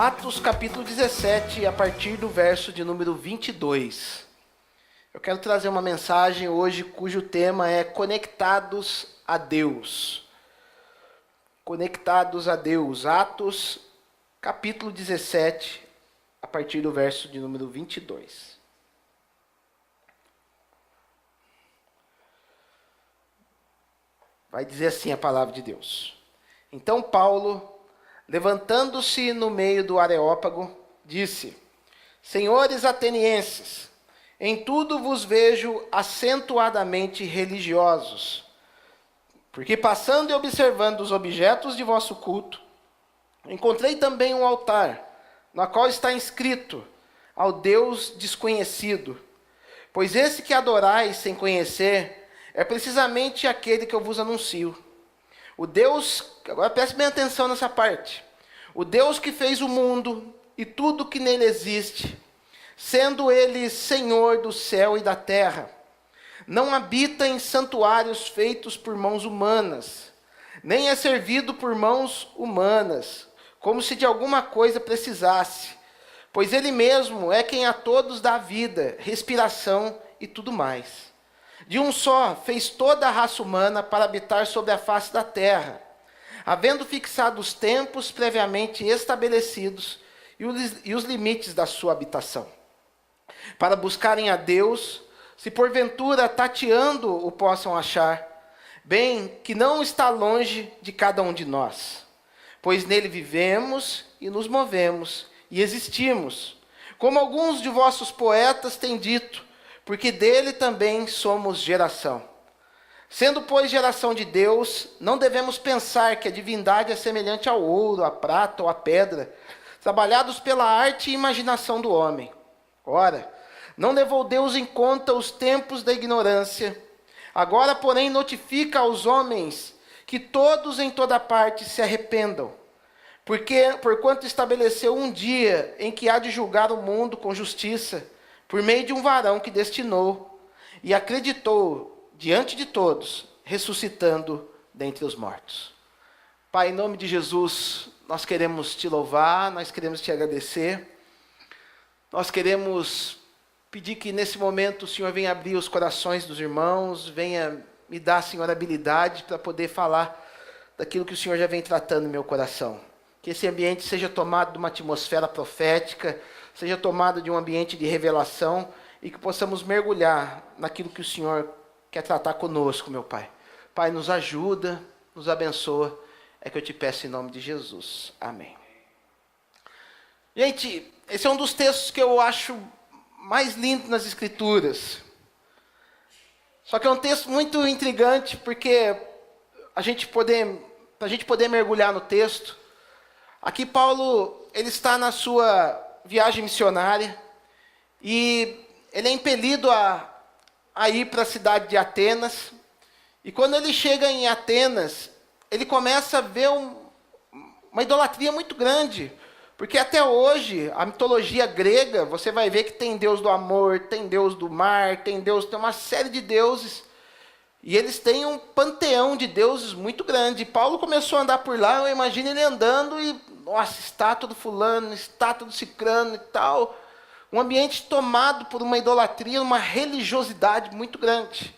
Atos capítulo 17, a partir do verso de número 22. Eu quero trazer uma mensagem hoje cujo tema é Conectados a Deus. Conectados a Deus. Atos capítulo 17, a partir do verso de número 22. Vai dizer assim a palavra de Deus. Então Paulo, levantando-se no meio do Areópago, disse: Senhores atenienses, em tudo vos vejo acentuadamente religiosos, porque passando e observando os objetos de vosso culto, encontrei também um altar, no qual está inscrito ao Deus desconhecido. Pois esse que adorais sem conhecer é precisamente aquele que eu vos anuncio. O Deus, agora preste bem atenção nessa parte. O Deus que fez o mundo e tudo que nele existe, sendo ele Senhor do céu e da terra, não habita em santuários feitos por mãos humanas, nem é servido por mãos humanas, como se de alguma coisa precisasse, pois ele mesmo é quem a todos dá vida, respiração e tudo mais. De um só fez toda a raça humana para habitar sobre a face da terra, havendo fixado os tempos previamente estabelecidos e os limites da sua habitação, para buscarem a Deus, se porventura tateando o possam achar, bem que não está longe de cada um de nós, pois nele vivemos e nos movemos e existimos, como alguns de vossos poetas têm dito, porque dele também somos geração. Sendo, pois, geração de Deus, não devemos pensar que a divindade é semelhante ao ouro, à prata ou à pedra, trabalhados pela arte e imaginação do homem. Ora, não levou Deus em conta os tempos da ignorância. Agora, porém, notifica aos homens que todos em toda parte se arrependam, porquanto estabeleceu um dia em que há de julgar o mundo com justiça, por meio de um varão que destinou e acreditou diante de todos, ressuscitando dentre os mortos. Pai, em nome de Jesus, nós queremos te louvar, nós queremos te agradecer, nós queremos pedir que nesse momento o Senhor venha abrir os corações dos irmãos, venha me dar, Senhor, habilidade para poder falar daquilo que o Senhor já vem tratando no meu coração. Que esse ambiente seja tomado de uma atmosfera profética, seja tomado de um ambiente de revelação e que possamos mergulhar naquilo que o Senhor quer tratar conosco, meu Pai. Pai, nos ajuda, nos abençoa, é que eu te peço em nome de Jesus. Amém. Gente, esse é um dos textos que eu acho mais lindo nas Escrituras. Só que é um texto muito intrigante, porque para a gente poder mergulhar no texto, aqui Paulo, ele está na sua viagem missionária, e ele é impelido a ir para a cidade de Atenas, e quando ele chega em Atenas, ele começa a ver uma idolatria muito grande, porque até hoje, a mitologia grega, você vai ver que tem Deus do amor, tem Deus do mar, tem uma série de deuses, e eles têm um panteão de deuses muito grande. E Paulo começou a andar por lá, eu imagino ele andando e, nossa, estátua do fulano, estátua do cicrano e tal. Um ambiente tomado por uma idolatria, uma religiosidade muito grande.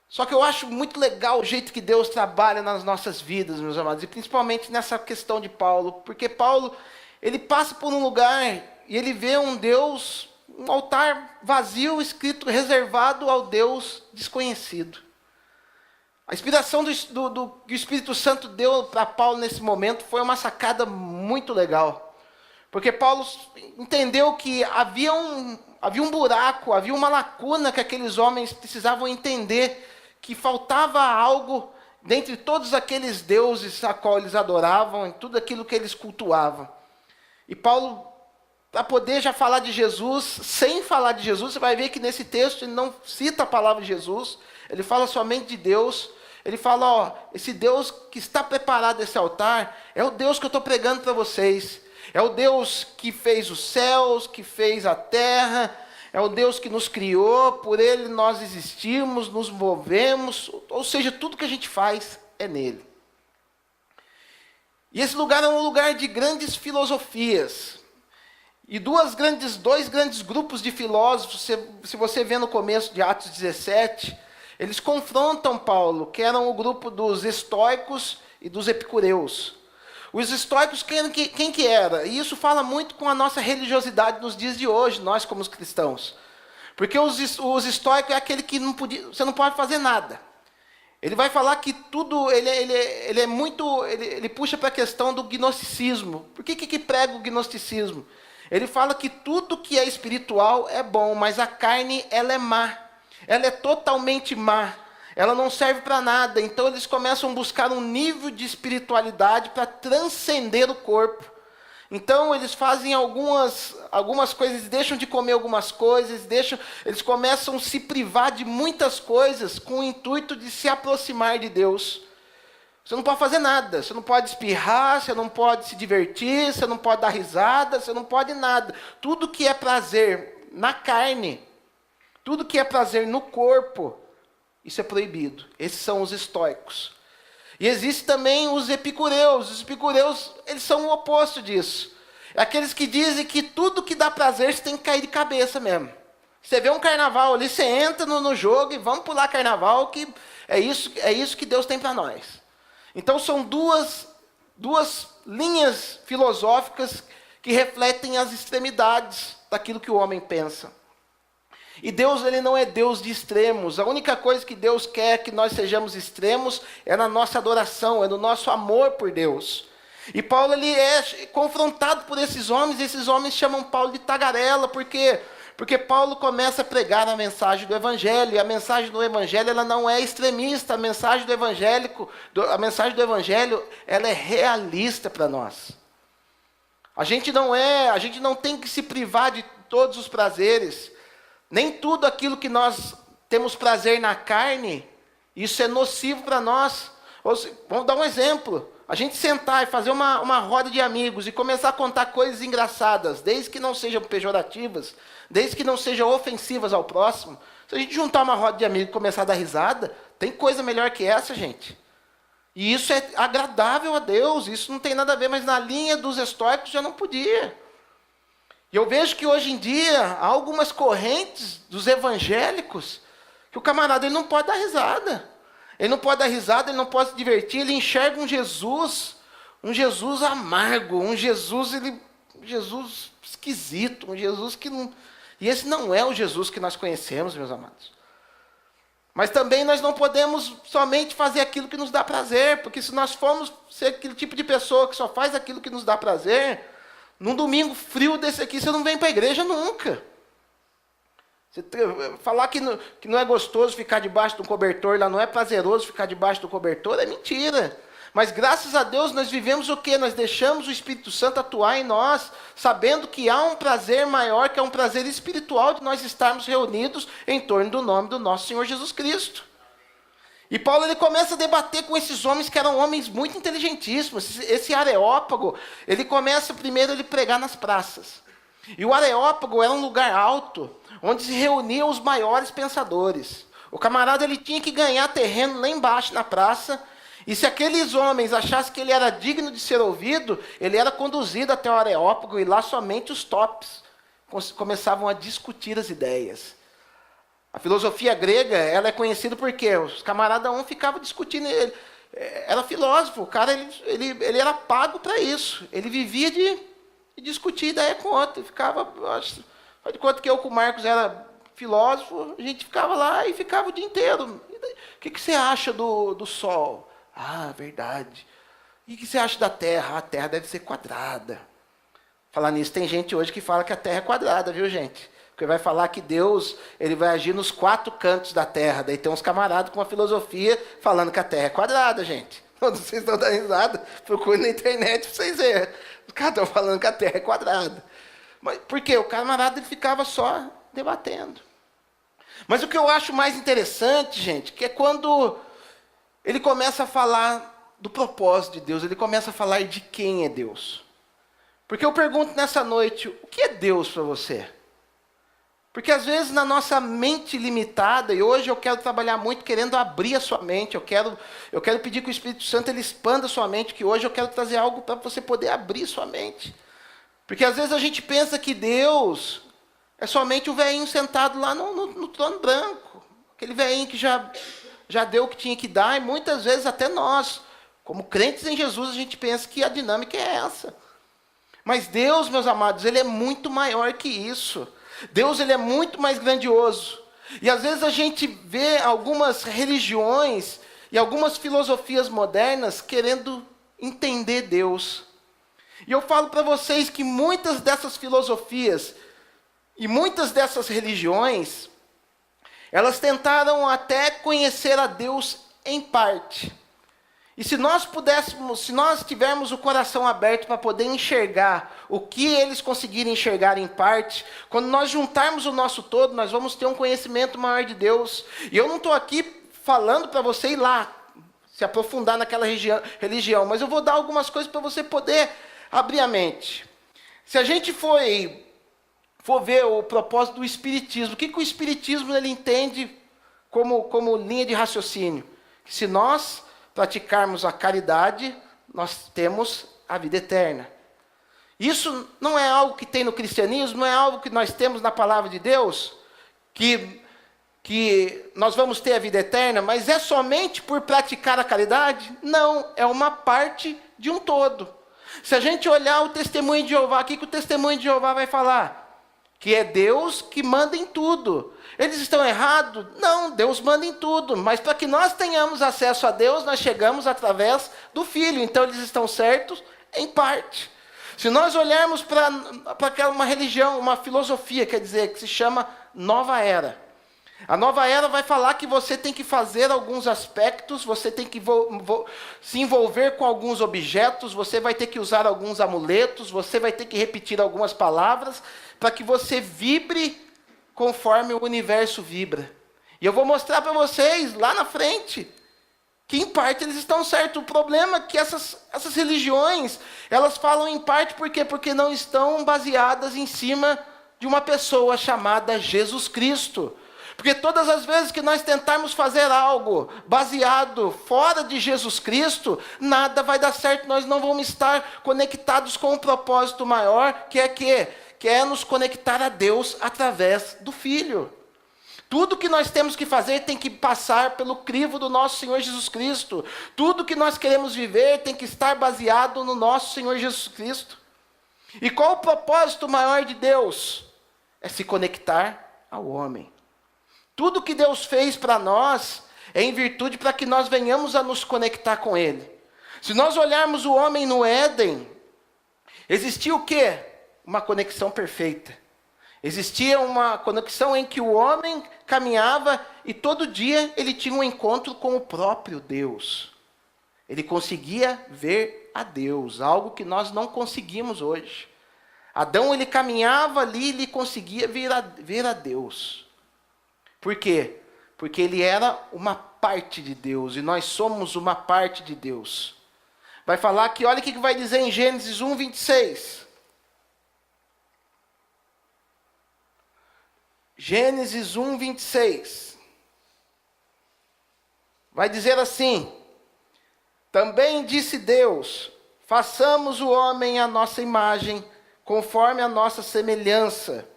Só que eu acho muito legal o jeito que Deus trabalha nas nossas vidas, meus amados, e principalmente nessa questão de Paulo, porque Paulo, ele passa por um lugar e ele vê um Deus, um altar vazio, escrito, reservado ao Deus desconhecido. A inspiração que o Espírito Santo deu para Paulo nesse momento foi uma sacada muito legal. Porque Paulo entendeu que havia um buraco, havia uma lacuna que aqueles homens precisavam entender, que faltava algo dentre todos aqueles deuses a qual eles adoravam, em tudo aquilo que eles cultuavam. E Paulo, para poder já falar de Jesus, sem falar de Jesus, você vai ver que nesse texto ele não cita a palavra de Jesus, ele fala somente de Deus. Ele fala, ó, esse Deus que está preparado esse altar, é o Deus que eu estou pregando para vocês. É o Deus que fez os céus, que fez a terra, é o Deus que nos criou, por ele nós existimos, nos movemos, ou seja, tudo que a gente faz é nele. E esse lugar é um lugar de grandes filosofias. E dois grandes grupos de filósofos, se você vê no começo de Atos 17, eles confrontam Paulo, que eram o grupo dos estoicos e dos epicureus. Os estoicos, quem que era? E isso fala muito com a nossa religiosidade nos dias de hoje, nós como cristãos. Porque os estoicos é aquele que você não pode fazer nada. Ele vai falar que tudo, ele puxa para a questão do gnosticismo. Por que prega o gnosticismo? Ele fala que tudo que é espiritual é bom, mas a carne, ela é má. Ela é totalmente má. Ela não serve para nada. Então eles começam a buscar um nível de espiritualidade para transcender o corpo. Então eles fazem algumas coisas, deixam de comer algumas coisas, eles começam a se privar de muitas coisas com o intuito de se aproximar de Deus. Você não pode fazer nada, você não pode espirrar, você não pode se divertir, você não pode dar risada, você não pode nada. Tudo que é prazer na carne, tudo que é prazer no corpo, isso é proibido. Esses são os estoicos. E existe também os epicureus. Os epicureus, eles são o oposto disso. É aqueles que dizem que tudo que dá prazer, você tem que cair de cabeça mesmo. Você vê um carnaval ali, você entra no jogo e vamos pular carnaval, que é isso que Deus tem para nós. Então são duas linhas filosóficas que refletem as extremidades daquilo que o homem pensa. E Deus, ele não é Deus de extremos. A única coisa que Deus quer que nós sejamos extremos é na nossa adoração, é no nosso amor por Deus. E Paulo, ele é confrontado por esses homens, e esses homens chamam Paulo de tagarela, porque Paulo começa a pregar a mensagem do Evangelho, e a mensagem do Evangelho, ela não é extremista, a mensagem do Evangelho, ela é realista para nós. A gente não tem que se privar de todos os prazeres. Nem tudo aquilo que nós temos prazer na carne, isso é nocivo para nós. Vamos dar um exemplo. A gente sentar e fazer uma roda de amigos e começar a contar coisas engraçadas, desde que não sejam pejorativas, desde que não sejam ofensivas ao próximo. Se a gente juntar uma roda de amigos e começar a dar risada, tem coisa melhor que essa, gente. E isso é agradável a Deus, isso não tem nada a ver, mas na linha dos estoicos já não podia. E eu vejo que hoje em dia, há algumas correntes dos evangélicos, que o camarada ele não pode dar risada. Ele não pode dar risada, ele não pode se divertir, ele enxerga um Jesus amargo, um Jesus esquisito, um Jesus que não... E esse não é o Jesus que nós conhecemos, meus amados. Mas também nós não podemos somente fazer aquilo que nos dá prazer, porque se nós formos ser aquele tipo de pessoa que só faz aquilo que nos dá prazer, num domingo frio desse aqui, você não vem para a igreja nunca. Você falar que não é gostoso ficar debaixo do cobertor, lá não é prazeroso ficar debaixo do cobertor, é mentira. Mas graças a Deus nós vivemos o quê? Nós deixamos o Espírito Santo atuar em nós, sabendo que há um prazer maior, que é um prazer espiritual de nós estarmos reunidos em torno do nome do nosso Senhor Jesus Cristo. E Paulo, ele começa a debater com esses homens que eram homens muito inteligentíssimos. Esse Areópago, ele começa primeiro a pregar nas praças. E o Areópago era um lugar alto, onde se reuniam os maiores pensadores. O camarada, ele tinha que ganhar terreno lá embaixo na praça, e se aqueles homens achassem que ele era digno de ser ouvido, ele era conduzido até o Areópago, e lá somente os tops começavam a discutir as ideias. A filosofia grega, ela é conhecida por quê? Os camaradas ficavam discutindo, ele era filósofo, o cara ele era pago para isso. Ele vivia de discutir ideia com outro. Faz de conta que eu com o Marcos era filósofo, a gente ficava lá e ficava o dia inteiro. O que você acha do Sol? Ah, verdade. E o que você acha da Terra? A Terra deve ser quadrada. Falar nisso, tem gente hoje que fala que a Terra é quadrada, viu, gente? Porque vai falar que Deus, ele vai agir nos 4 cantos da terra. Daí tem uns camaradas com uma filosofia falando que a terra é quadrada, gente. Quando vocês estão dando risada, procure na internet para vocês verem. Os caras estão falando que a terra é quadrada. Mas por quê? O camarada ele ficava só debatendo. Mas o que eu acho mais interessante, gente, que é quando ele começa a falar do propósito de Deus, ele começa a falar de quem é Deus. Porque eu pergunto nessa noite, o que é Deus para você? Porque às vezes na nossa mente limitada, e hoje eu quero trabalhar muito querendo abrir a sua mente, eu quero pedir que o Espírito Santo ele expanda a sua mente, que hoje eu quero trazer algo para você poder abrir sua mente. Porque às vezes a gente pensa que Deus é somente o velhinho sentado lá no trono branco, aquele velhinho que já deu o que tinha que dar, e muitas vezes até nós, como crentes em Jesus, a gente pensa que a dinâmica é essa. Mas Deus, meus amados, Ele é muito maior que isso. Deus, Ele é muito mais grandioso. E às vezes a gente vê algumas religiões e algumas filosofias modernas querendo entender Deus. E eu falo para vocês que muitas dessas filosofias e muitas dessas religiões, elas tentaram até conhecer a Deus em parte. E se nós tivermos o coração aberto para poder enxergar o que eles conseguirem enxergar em parte, quando nós juntarmos o nosso todo, nós vamos ter um conhecimento maior de Deus. E eu não estou aqui falando para você ir lá, se aprofundar naquela religião, mas eu vou dar algumas coisas para você poder abrir a mente. Se a gente for ver o propósito do Espiritismo, o que o Espiritismo ele entende como linha de raciocínio? Que se nós praticarmos a caridade, nós temos a vida eterna. Isso não é algo que tem no cristianismo, não é algo que nós temos na palavra de Deus, que nós vamos ter a vida eterna, mas é somente por praticar a caridade? Não, é uma parte de um todo. Se a gente olhar o testemunho de Jeová, o que o testemunho de Jeová vai falar? Que é Deus que manda em tudo. Eles estão errados? Não, Deus manda em tudo. Mas para que nós tenhamos acesso a Deus, nós chegamos através do Filho. Então eles estão certos em parte. Se nós olharmos para uma religião, uma filosofia, quer dizer, que se chama Nova Era. A Nova Era vai falar que você tem que fazer alguns aspectos, você tem que se envolver com alguns objetos, você vai ter que usar alguns amuletos, você vai ter que repetir algumas palavras, para que você vibre conforme o universo vibra. E eu vou mostrar para vocês, lá na frente, que em parte eles estão certos. O problema é que essas religiões, elas falam em parte por quê? Porque não estão baseadas em cima de uma pessoa chamada Jesus Cristo. Porque todas as vezes que nós tentarmos fazer algo baseado fora de Jesus Cristo, nada vai dar certo, nós não vamos estar conectados com um propósito maior, que é nos conectar a Deus através do Filho. Tudo que nós temos que fazer tem que passar pelo crivo do nosso Senhor Jesus Cristo. Tudo que nós queremos viver tem que estar baseado no nosso Senhor Jesus Cristo. E qual o propósito maior de Deus? É se conectar ao homem. Tudo que Deus fez para nós é em virtude para que nós venhamos a nos conectar com Ele. Se nós olharmos o homem no Éden, existia o quê? Uma conexão perfeita. Existia uma conexão em que o homem caminhava e todo dia ele tinha um encontro com o próprio Deus. Ele conseguia ver a Deus, algo que nós não conseguimos hoje. Adão ele caminhava ali e ele conseguia ver a Deus. Por quê? Porque ele era uma parte de Deus e nós somos uma parte de Deus. Vai falar que, olha o que vai dizer em Gênesis 1, 26. Gênesis 1, 26. Vai dizer assim: também disse Deus, façamos o homem à nossa imagem, conforme a nossa semelhança.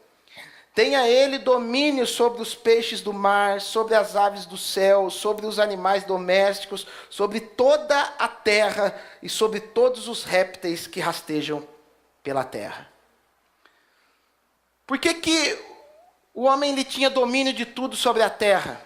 Tenha ele domínio sobre os peixes do mar, sobre as aves do céu, sobre os animais domésticos, sobre toda a terra e sobre todos os répteis que rastejam pela terra. Por que o homem ele tinha domínio de tudo sobre a terra?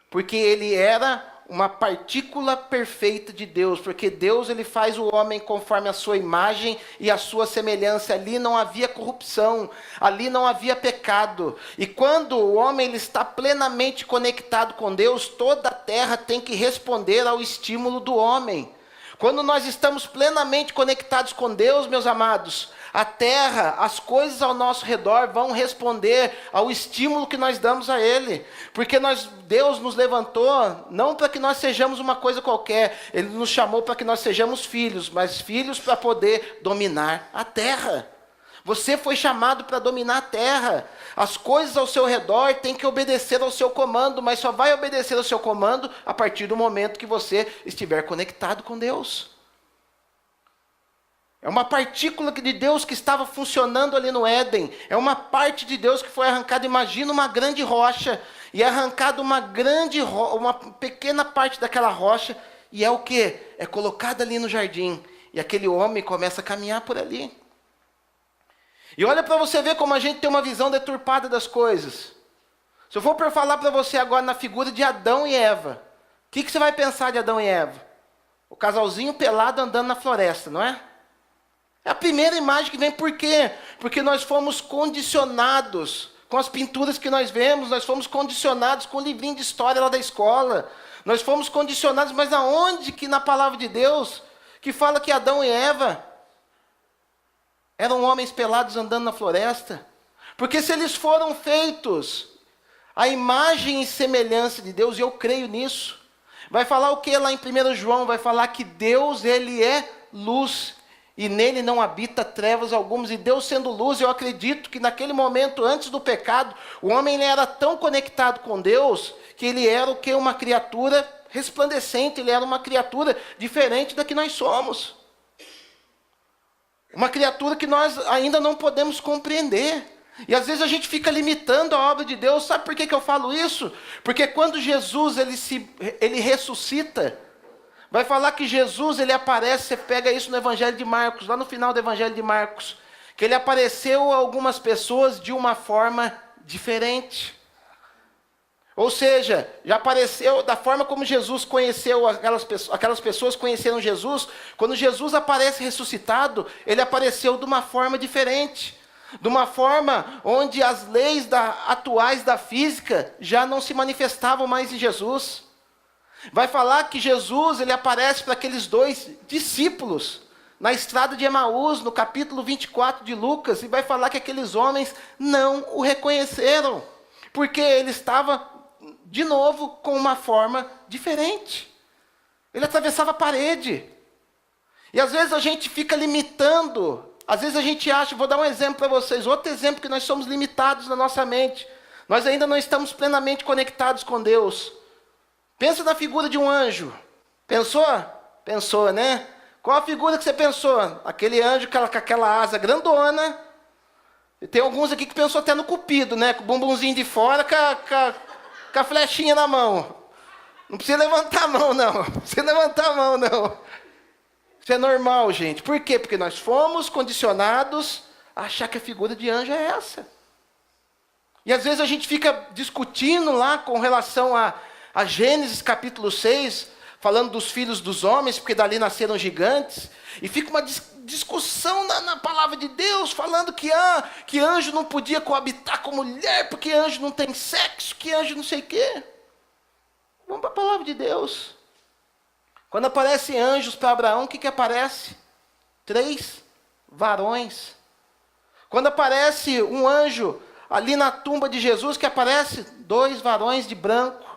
Porque ele era uma partícula perfeita de Deus, porque Deus ele faz o homem conforme a sua imagem e a sua semelhança. Ali não havia corrupção, ali não havia pecado. E quando o homem ele está plenamente conectado com Deus, toda a terra tem que responder ao estímulo do homem. Quando nós estamos plenamente conectados com Deus, meus amados, a terra, as coisas ao nosso redor vão responder ao estímulo que nós damos a Ele. Porque Deus nos levantou não para que nós sejamos uma coisa qualquer. Ele nos chamou para que nós sejamos filhos, mas filhos para poder dominar a terra. Você foi chamado para dominar a terra. As coisas ao seu redor têm que obedecer ao seu comando, mas só vai obedecer ao seu comando a partir do momento que você estiver conectado com Deus. É uma partícula de Deus que estava funcionando ali no Éden. É uma parte de Deus que foi arrancada. Imagina uma grande rocha. E é arrancada uma pequena parte daquela rocha. E é o quê? É colocada ali no jardim. E aquele homem começa a caminhar por ali. E olha para você ver como a gente tem uma visão deturpada das coisas. Se eu for falar para você agora na figura de Adão e Eva, o que você vai pensar de Adão e Eva? O casalzinho pelado andando na floresta, não é? É a primeira imagem que vem. Por quê? Porque nós fomos condicionados com as pinturas que nós vemos, nós fomos condicionados com o livrinho de história lá da escola, nós fomos condicionados, mas aonde que na palavra de Deus, que fala que Adão e Eva eram homens pelados andando na floresta? Porque se eles foram feitos à imagem e semelhança de Deus, e eu creio nisso, vai falar o que lá em 1 João? Vai falar que Deus, ele é luz, e nele não habita trevas algumas. E Deus sendo luz, eu acredito que naquele momento, antes do pecado, o homem ele era tão conectado com Deus, que ele era o que? Uma criatura resplandecente, ele era uma criatura diferente da que nós somos. Uma criatura que nós ainda não podemos compreender. E às vezes a gente fica limitando a obra de Deus. Sabe por que eu falo isso? Porque quando Jesus ele ressuscita, vai falar que Jesus, ele aparece, você pega isso no Evangelho de Marcos, lá no final do Evangelho de Marcos, que ele apareceu a algumas pessoas de uma forma diferente. Ou seja, já apareceu da forma como Jesus conheceu aquelas pessoas conheceram Jesus. Quando Jesus aparece ressuscitado, ele apareceu de uma forma diferente. De uma forma onde as leis atuais da física já não se manifestavam mais em Jesus. Vai falar que Jesus, ele aparece para aqueles 2 discípulos, na estrada de Emaús, no capítulo 24 de Lucas, e vai falar que aqueles homens não o reconheceram, porque ele estava, de novo, com uma forma diferente. Ele atravessava a parede. E às vezes a gente fica limitando, às vezes a gente acha, vou dar um exemplo para vocês, outro exemplo que nós somos limitados na nossa mente. Nós ainda não estamos plenamente conectados com Deus. Pensa na figura de um anjo. Pensou? Pensou, né? Qual a figura que você pensou? Aquele anjo com aquela asa grandona. E tem alguns aqui que pensou até no cupido, né? Com o bumbumzinho de fora, com a flechinha na mão. Não precisa levantar a mão, não. Não precisa levantar a mão, não. Isso é normal, gente. Por quê? Porque nós fomos condicionados a achar que a figura de anjo é essa. E às vezes a gente fica discutindo lá com relação a Gênesis capítulo 6, falando dos filhos dos homens, porque dali nasceram gigantes, e fica uma discussão na palavra de Deus, falando que anjo não podia coabitar com mulher, porque anjo não tem sexo, que anjo não sei o quê. Vamos para a palavra de Deus. Quando aparecem anjos para Abraão, o que aparece? 3 varões. Quando aparece um anjo ali na tumba de Jesus, que aparece 2 varões de branco.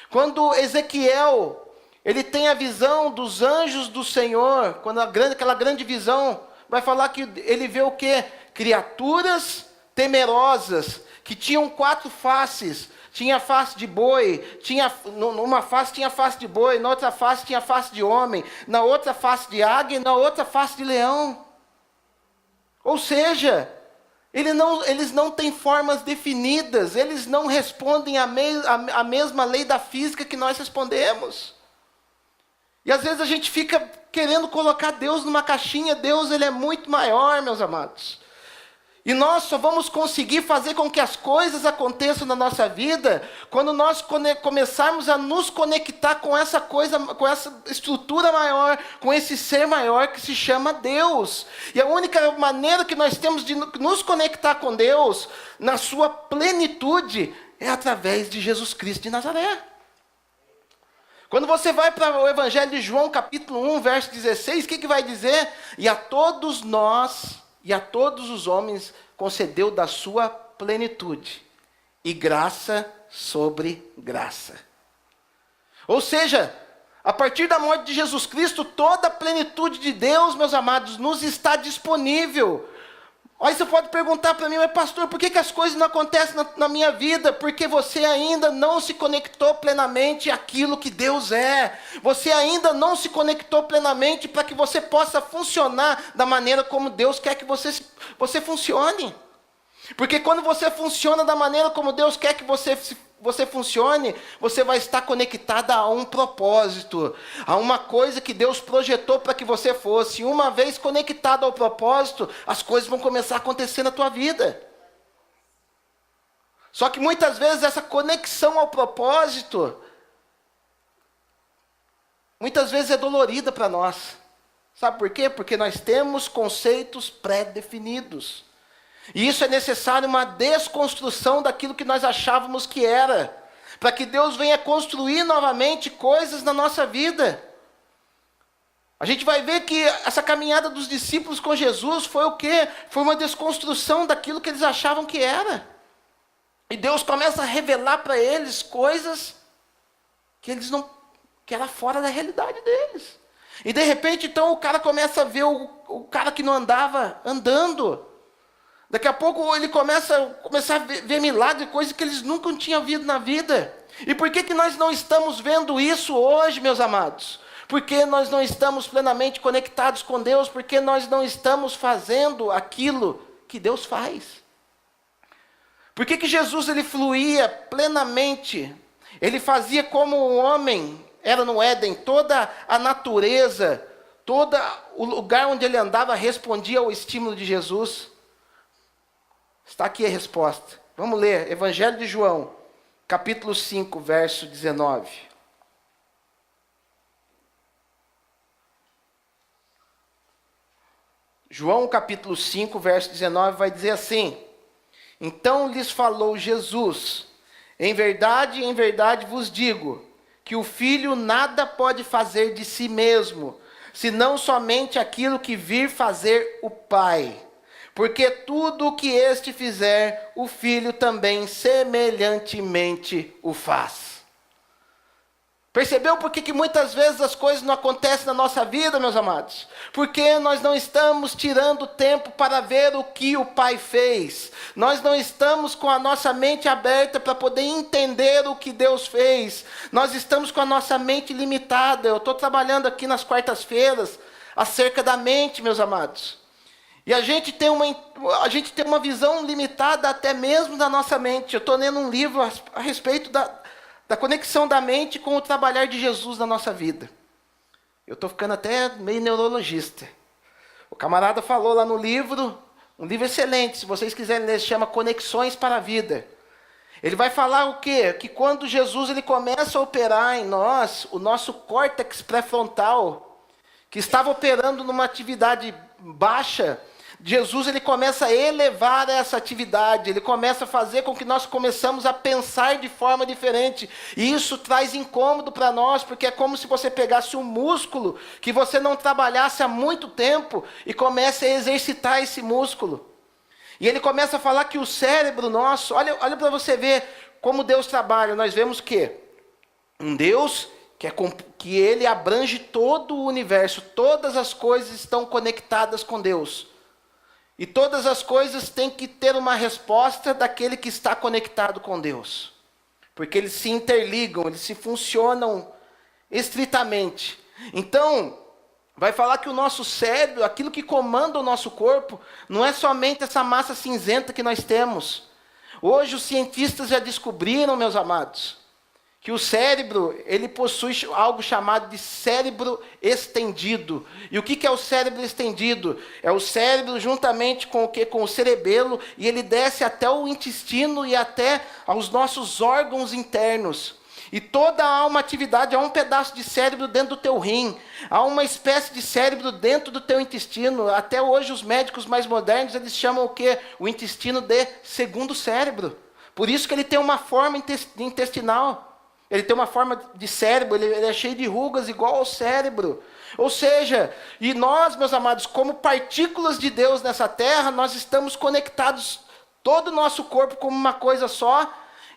Quando Ezequiel, ele tem a visão dos anjos do Senhor, quando aquela grande visão, vai falar que ele vê o quê? Criaturas temerosas, que tinham 4 faces. Tinha face de boi, numa face tinha face de boi, na outra face tinha face de homem, na outra face de águia, na outra face de leão. Ou seja, eles não têm formas definidas, eles não respondem a mesma lei da física que nós respondemos. E às vezes a gente fica querendo colocar Deus numa caixinha. Deus, ele é muito maior, meus amados. E nós só vamos conseguir fazer com que as coisas aconteçam na nossa vida quando nós começarmos a nos conectar com essa coisa, com essa estrutura maior, com esse ser maior que se chama Deus. E a única maneira que nós temos de nos conectar com Deus, na sua plenitude, é através de Jesus Cristo de Nazaré. Quando você vai para o Evangelho de João, capítulo 1, verso 16, o que vai dizer? E a todos nós, e a todos os homens, concedeu da sua plenitude, e graça sobre graça. Ou seja, a partir da morte de Jesus Cristo, toda a plenitude de Deus, meus amados, nos está disponível. Aí você pode perguntar para mim, mas pastor, por que as coisas não acontecem na minha vida? Porque você ainda não se conectou plenamente àquilo que Deus é. Você ainda não se conectou plenamente para que você possa funcionar da maneira como Deus quer que você funcione. Porque quando você funciona da maneira como Deus quer que você funcione, você vai estar conectada a um propósito, a uma coisa que Deus projetou para que você fosse. E uma vez conectado ao propósito, as coisas vão começar a acontecer na tua vida. Só que muitas vezes essa conexão ao propósito, muitas vezes é dolorida para nós. Sabe por quê? Porque nós temos conceitos pré-definidos. E isso é necessário uma desconstrução daquilo que nós achávamos que era, para que Deus venha construir novamente coisas na nossa vida. A gente vai ver que essa caminhada dos discípulos com Jesus foi o quê? Foi uma desconstrução daquilo que eles achavam que era. E Deus começa a revelar para eles coisas que era fora da realidade deles. E de repente então o cara começa a ver o cara que não andava andando. Daqui a pouco ele começa a ver milagres, coisas que eles nunca tinham visto na vida. E por que nós não estamos vendo isso hoje, meus amados? Porque nós não estamos plenamente conectados com Deus, porque nós não estamos fazendo aquilo que Deus faz. Por que Jesus ele fluía plenamente? Ele fazia como o homem era no Éden, toda a natureza, todo o lugar onde ele andava respondia ao estímulo de Jesus. Está aqui a resposta. Vamos ler, Evangelho de João, capítulo 5, verso 19. João, capítulo 5, verso 19, vai dizer assim: Então lhes falou Jesus, em verdade vos digo, que o Filho nada pode fazer de si mesmo, senão somente aquilo que vir fazer o Pai. Porque tudo o que este fizer, o Filho também semelhantemente o faz. Percebeu por que muitas vezes as coisas não acontecem na nossa vida, meus amados? Porque nós não estamos tirando tempo para ver o que o Pai fez. Nós não estamos com a nossa mente aberta para poder entender o que Deus fez. Nós estamos com a nossa mente limitada. Eu estou trabalhando aqui nas quartas-feiras acerca da mente, meus amados. E a gente tem uma visão limitada até mesmo da nossa mente. Eu estou lendo um livro a respeito da conexão da mente com o trabalhar de Jesus na nossa vida. Eu estou ficando até meio neurologista. O camarada falou lá no livro, um livro excelente, se vocês quiserem ler, se chama Conexões para a Vida. Ele vai falar o quê? Que quando Jesus ele começa a operar em nós, o nosso córtex pré-frontal, que estava operando numa atividade baixa, Jesus ele começa a elevar essa atividade, ele começa a fazer com que nós começamos a pensar de forma diferente. E isso traz incômodo para nós, porque é como se você pegasse um músculo que você não trabalhasse há muito tempo e comece a exercitar esse músculo. E ele começa a falar que o cérebro nosso, olha para você ver como Deus trabalha. Nós vemos que um Deus que ele abrange todo o universo, todas as coisas estão conectadas com Deus. E todas as coisas têm que ter uma resposta daquele que está conectado com Deus. Porque eles se interligam, eles se funcionam estritamente. Então, vai falar que o nosso cérebro, aquilo que comanda o nosso corpo, não é somente essa massa cinzenta que nós temos. Hoje os cientistas já descobriram, meus amados, que o cérebro, ele possui algo chamado de cérebro estendido. E o que é o cérebro estendido? É o cérebro juntamente com o quê? Com o cerebelo, e ele desce até o intestino e até aos nossos órgãos internos. E há uma atividade, há um pedaço de cérebro dentro do teu rim, há uma espécie de cérebro dentro do teu intestino. Até hoje os médicos mais modernos, eles chamam o quê? O intestino de segundo cérebro. Por isso que ele tem uma forma intestinal. Ele tem uma forma de cérebro, ele é cheio de rugas igual ao cérebro. Ou seja, e nós, meus amados, como partículas de Deus nessa terra, nós estamos conectados, todo o nosso corpo como uma coisa só.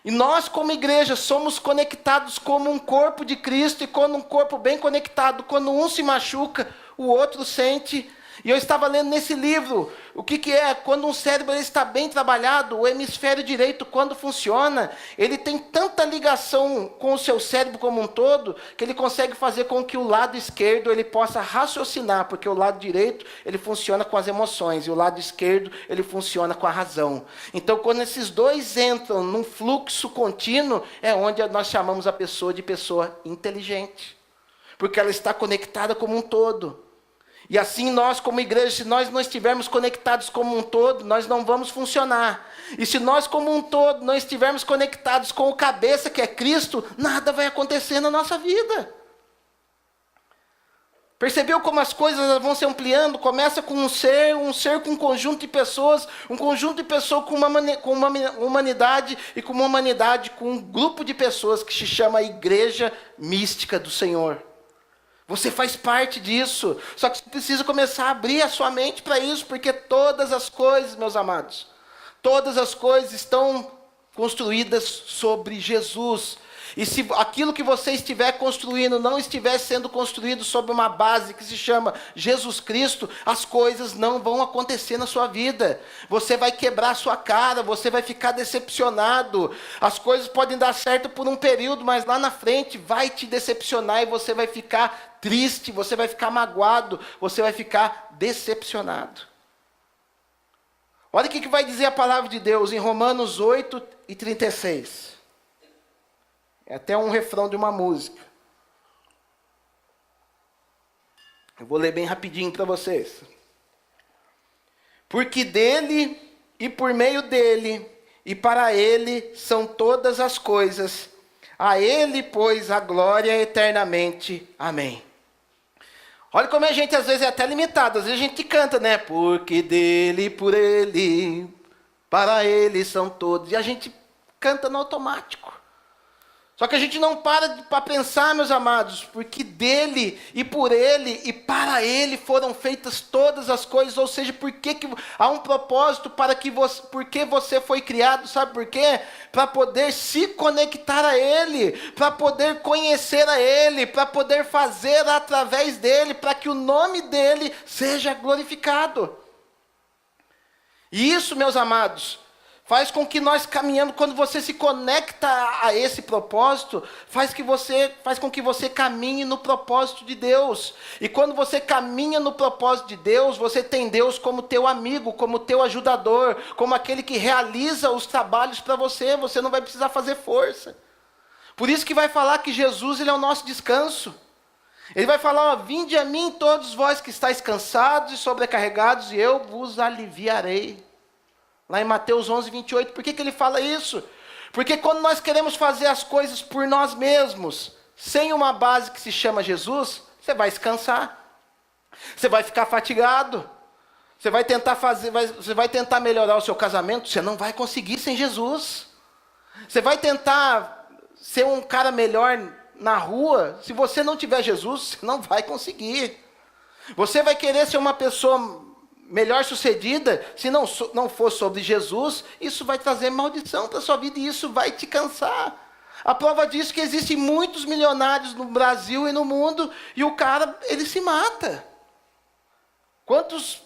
E nós, como igreja, somos conectados como um corpo de Cristo. E quando um corpo bem conectado, quando um se machuca, o outro sente. E eu estava lendo nesse livro o que é quando um cérebro ele está bem trabalhado, o hemisfério direito, quando funciona, ele tem tanta ligação com o seu cérebro como um todo, que ele consegue fazer com que o lado esquerdo ele possa raciocinar, porque o lado direito ele funciona com as emoções, e o lado esquerdo ele funciona com a razão. Então, quando esses dois entram num fluxo contínuo, é onde nós chamamos a pessoa de pessoa inteligente, porque ela está conectada como um todo. E assim nós como igreja, se nós não estivermos conectados como um todo, nós não vamos funcionar. E se nós como um todo não estivermos conectados com o cabeça que é Cristo, nada vai acontecer na nossa vida. Percebeu como as coisas vão se ampliando? Começa com um ser com um conjunto de pessoas, um conjunto de pessoas com uma humanidade, e com uma humanidade com um grupo de pessoas que se chama Igreja Mística do Senhor. Você faz parte disso, só que você precisa começar a abrir a sua mente para isso, porque todas as coisas, meus amados, todas as coisas estão construídas sobre Jesus. E se aquilo que você estiver construindo não estiver sendo construído sobre uma base que se chama Jesus Cristo, as coisas não vão acontecer na sua vida. Você vai quebrar a sua cara, você vai ficar decepcionado. As coisas podem dar certo por um período, mas lá na frente vai te decepcionar e você vai ficar triste, você vai ficar magoado, você vai ficar decepcionado. Olha o que vai dizer a palavra de Deus em Romanos 8:36. É até um refrão de uma música. Eu vou ler bem rapidinho para vocês. Porque dele e por meio dele e para ele são todas as coisas. A ele, pois, a glória eternamente. Amém. Olha como a gente às vezes é até limitado. Às vezes a gente canta, né? Porque dele e por ele, para ele são todos. E a gente canta no automático. Só que a gente não para pensar, meus amados, porque dele e por ele e para ele foram feitas todas as coisas, ou seja, porque há um propósito para que você, porque você foi criado, sabe por quê? Para poder se conectar a ele, para poder conhecer a ele, para poder fazer através dele, para que o nome dele seja glorificado. E isso, meus amados, faz com que nós caminhamos, quando você se conecta a esse propósito, faz com que você caminhe no propósito de Deus. E quando você caminha no propósito de Deus, você tem Deus como teu amigo, como teu ajudador, como aquele que realiza os trabalhos para você, você não vai precisar fazer força. Por isso que vai falar que Jesus ele é o nosso descanso. Ele vai falar, vinde a mim todos vós que estáis cansados e sobrecarregados, e eu vos aliviarei. Lá em Mateus 11:28, por que ele fala isso? Porque quando nós queremos fazer as coisas por nós mesmos, sem uma base que se chama Jesus, você vai se cansar. Você vai ficar fatigado. Você vai tentar melhorar o seu casamento, você não vai conseguir sem Jesus. Você vai tentar ser um cara melhor na rua, se você não tiver Jesus, você não vai conseguir. Você vai querer ser uma pessoa melhor sucedida, se não for sobre Jesus, isso vai trazer maldição para a sua vida e isso vai te cansar. A prova disso é que existem muitos milionários no Brasil e no mundo e o cara, ele se mata. Quantos...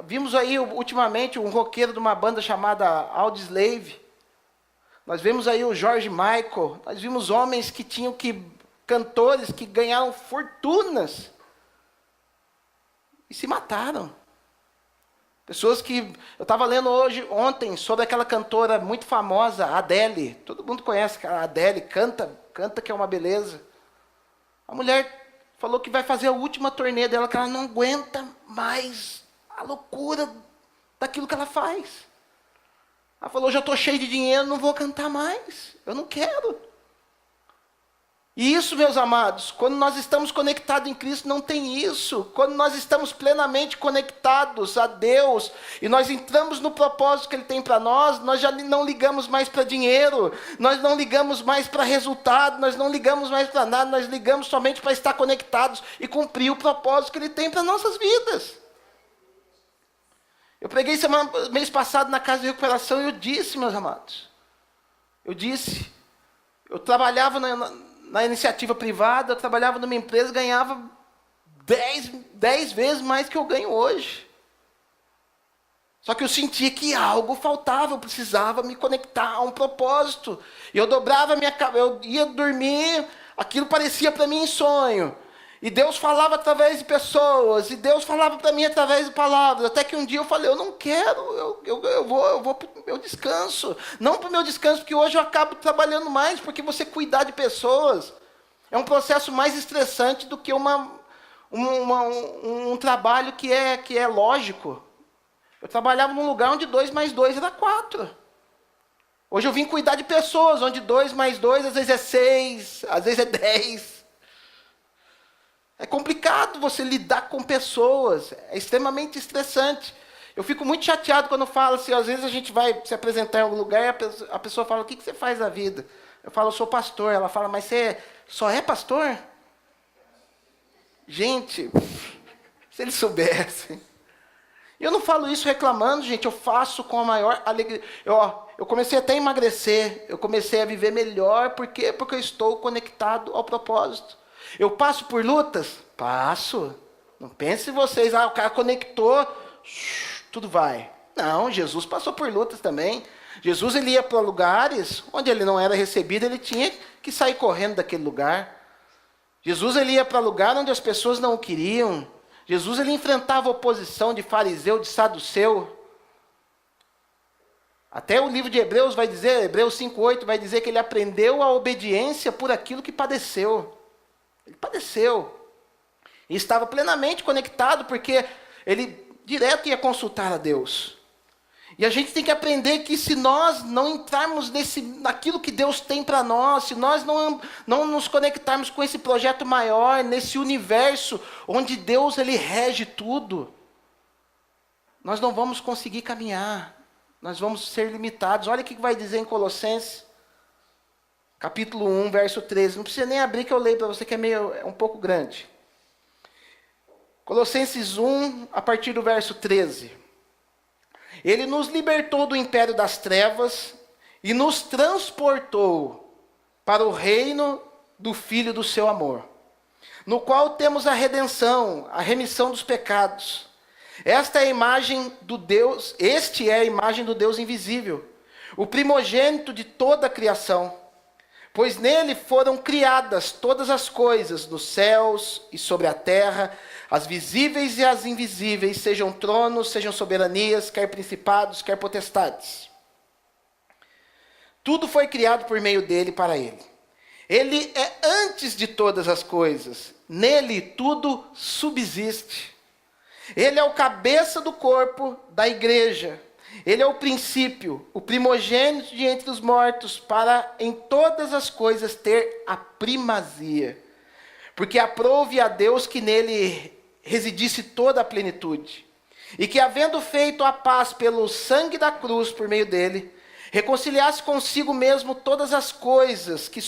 Vimos aí ultimamente um roqueiro de uma banda chamada Audioslave. Nós vimos aí o George Michael. Nós vimos homens cantores que ganharam fortunas e se mataram. Pessoas que... Eu estava lendo ontem sobre aquela cantora muito famosa, Adele. Todo mundo conhece a Adele, canta que é uma beleza. A mulher falou que vai fazer a última turnê dela, que ela não aguenta mais a loucura daquilo que ela faz. Ela falou, já estou cheio de dinheiro, não vou cantar mais. Eu não quero. E isso, meus amados, quando nós estamos conectados em Cristo, não tem isso. Quando nós estamos plenamente conectados a Deus, e nós entramos no propósito que Ele tem para nós, nós já não ligamos mais para dinheiro, nós não ligamos mais para resultado, nós não ligamos mais para nada, nós ligamos somente para estar conectados e cumprir o propósito que Ele tem para nossas vidas. Eu preguei mês passado na casa de recuperação e eu disse, meus amados, eu trabalhava na iniciativa privada, eu trabalhava numa empresa, ganhava 10 vezes mais que eu ganho hoje. Só que eu sentia que algo faltava, eu precisava me conectar a um propósito. E eu dobrava minha cabeça, eu ia dormir, aquilo parecia para mim sonho. E Deus falava através de pessoas, e Deus falava para mim através de palavras. Até que um dia eu falei, eu não quero, eu vou para o meu descanso. Não para o meu descanso, porque hoje eu acabo trabalhando mais, porque você cuidar de pessoas é um processo mais estressante do que um trabalho que é lógico. Eu trabalhava num lugar onde 2 mais 2 era 4. Hoje eu vim cuidar de pessoas, onde 2 mais 2 às vezes é 6, às vezes é 10. É complicado você lidar com pessoas, é extremamente estressante. Eu fico muito chateado quando falo assim, às vezes a gente vai se apresentar em algum lugar e a pessoa fala, o que você faz na vida? Eu falo, eu sou pastor. Ela fala, mas você só é pastor? Gente, se eles soubessem. E eu não falo isso reclamando, gente, eu faço com a maior alegria. Eu comecei até a emagrecer, eu comecei a viver melhor, por quê? Porque eu estou conectado ao propósito. Eu passo por lutas? Passo. Não pense vocês, o cara conectou, tudo vai. Não, Jesus passou por lutas também. Jesus ele ia para lugares onde ele não era recebido, ele tinha que sair correndo daquele lugar. Jesus ele ia para lugar onde as pessoas não o queriam. Jesus ele enfrentava a oposição de fariseu, de saduceu. Até o livro de Hebreus vai dizer, Hebreus 5:8 vai dizer que ele aprendeu a obediência por aquilo que padeceu. Ele padeceu. E estava plenamente conectado, porque ele direto ia consultar a Deus. E a gente tem que aprender que se nós não entrarmos naquilo que Deus tem para nós, se nós não nos conectarmos com esse projeto maior, nesse universo onde Deus ele rege tudo, nós não vamos conseguir caminhar, nós vamos ser limitados. Olha o que vai dizer em Colossenses, capítulo 1, verso 13. Não precisa nem abrir que eu leio para você, que é um pouco grande. Colossenses 1, a partir do verso 13. Ele nos libertou do império das trevas e nos transportou para o reino do Filho do seu amor, no qual temos a redenção, a remissão dos pecados. Este é a imagem do Deus invisível, o primogênito de toda a criação, pois nele foram criadas todas as coisas, nos céus e sobre a terra, as visíveis e as invisíveis, sejam tronos, sejam soberanias, quer principados, quer potestades. Tudo foi criado por meio dele e para ele. Ele é antes de todas as coisas, nele tudo subsiste. Ele é o cabeça do corpo da igreja. Ele é o princípio, o primogênito de entre os mortos, para em todas as coisas ter a primazia. Porque aprouve a Deus que nele residisse toda a plenitude. E que, havendo feito a paz pelo sangue da cruz por meio dele, reconciliasse consigo mesmo todas as coisas, que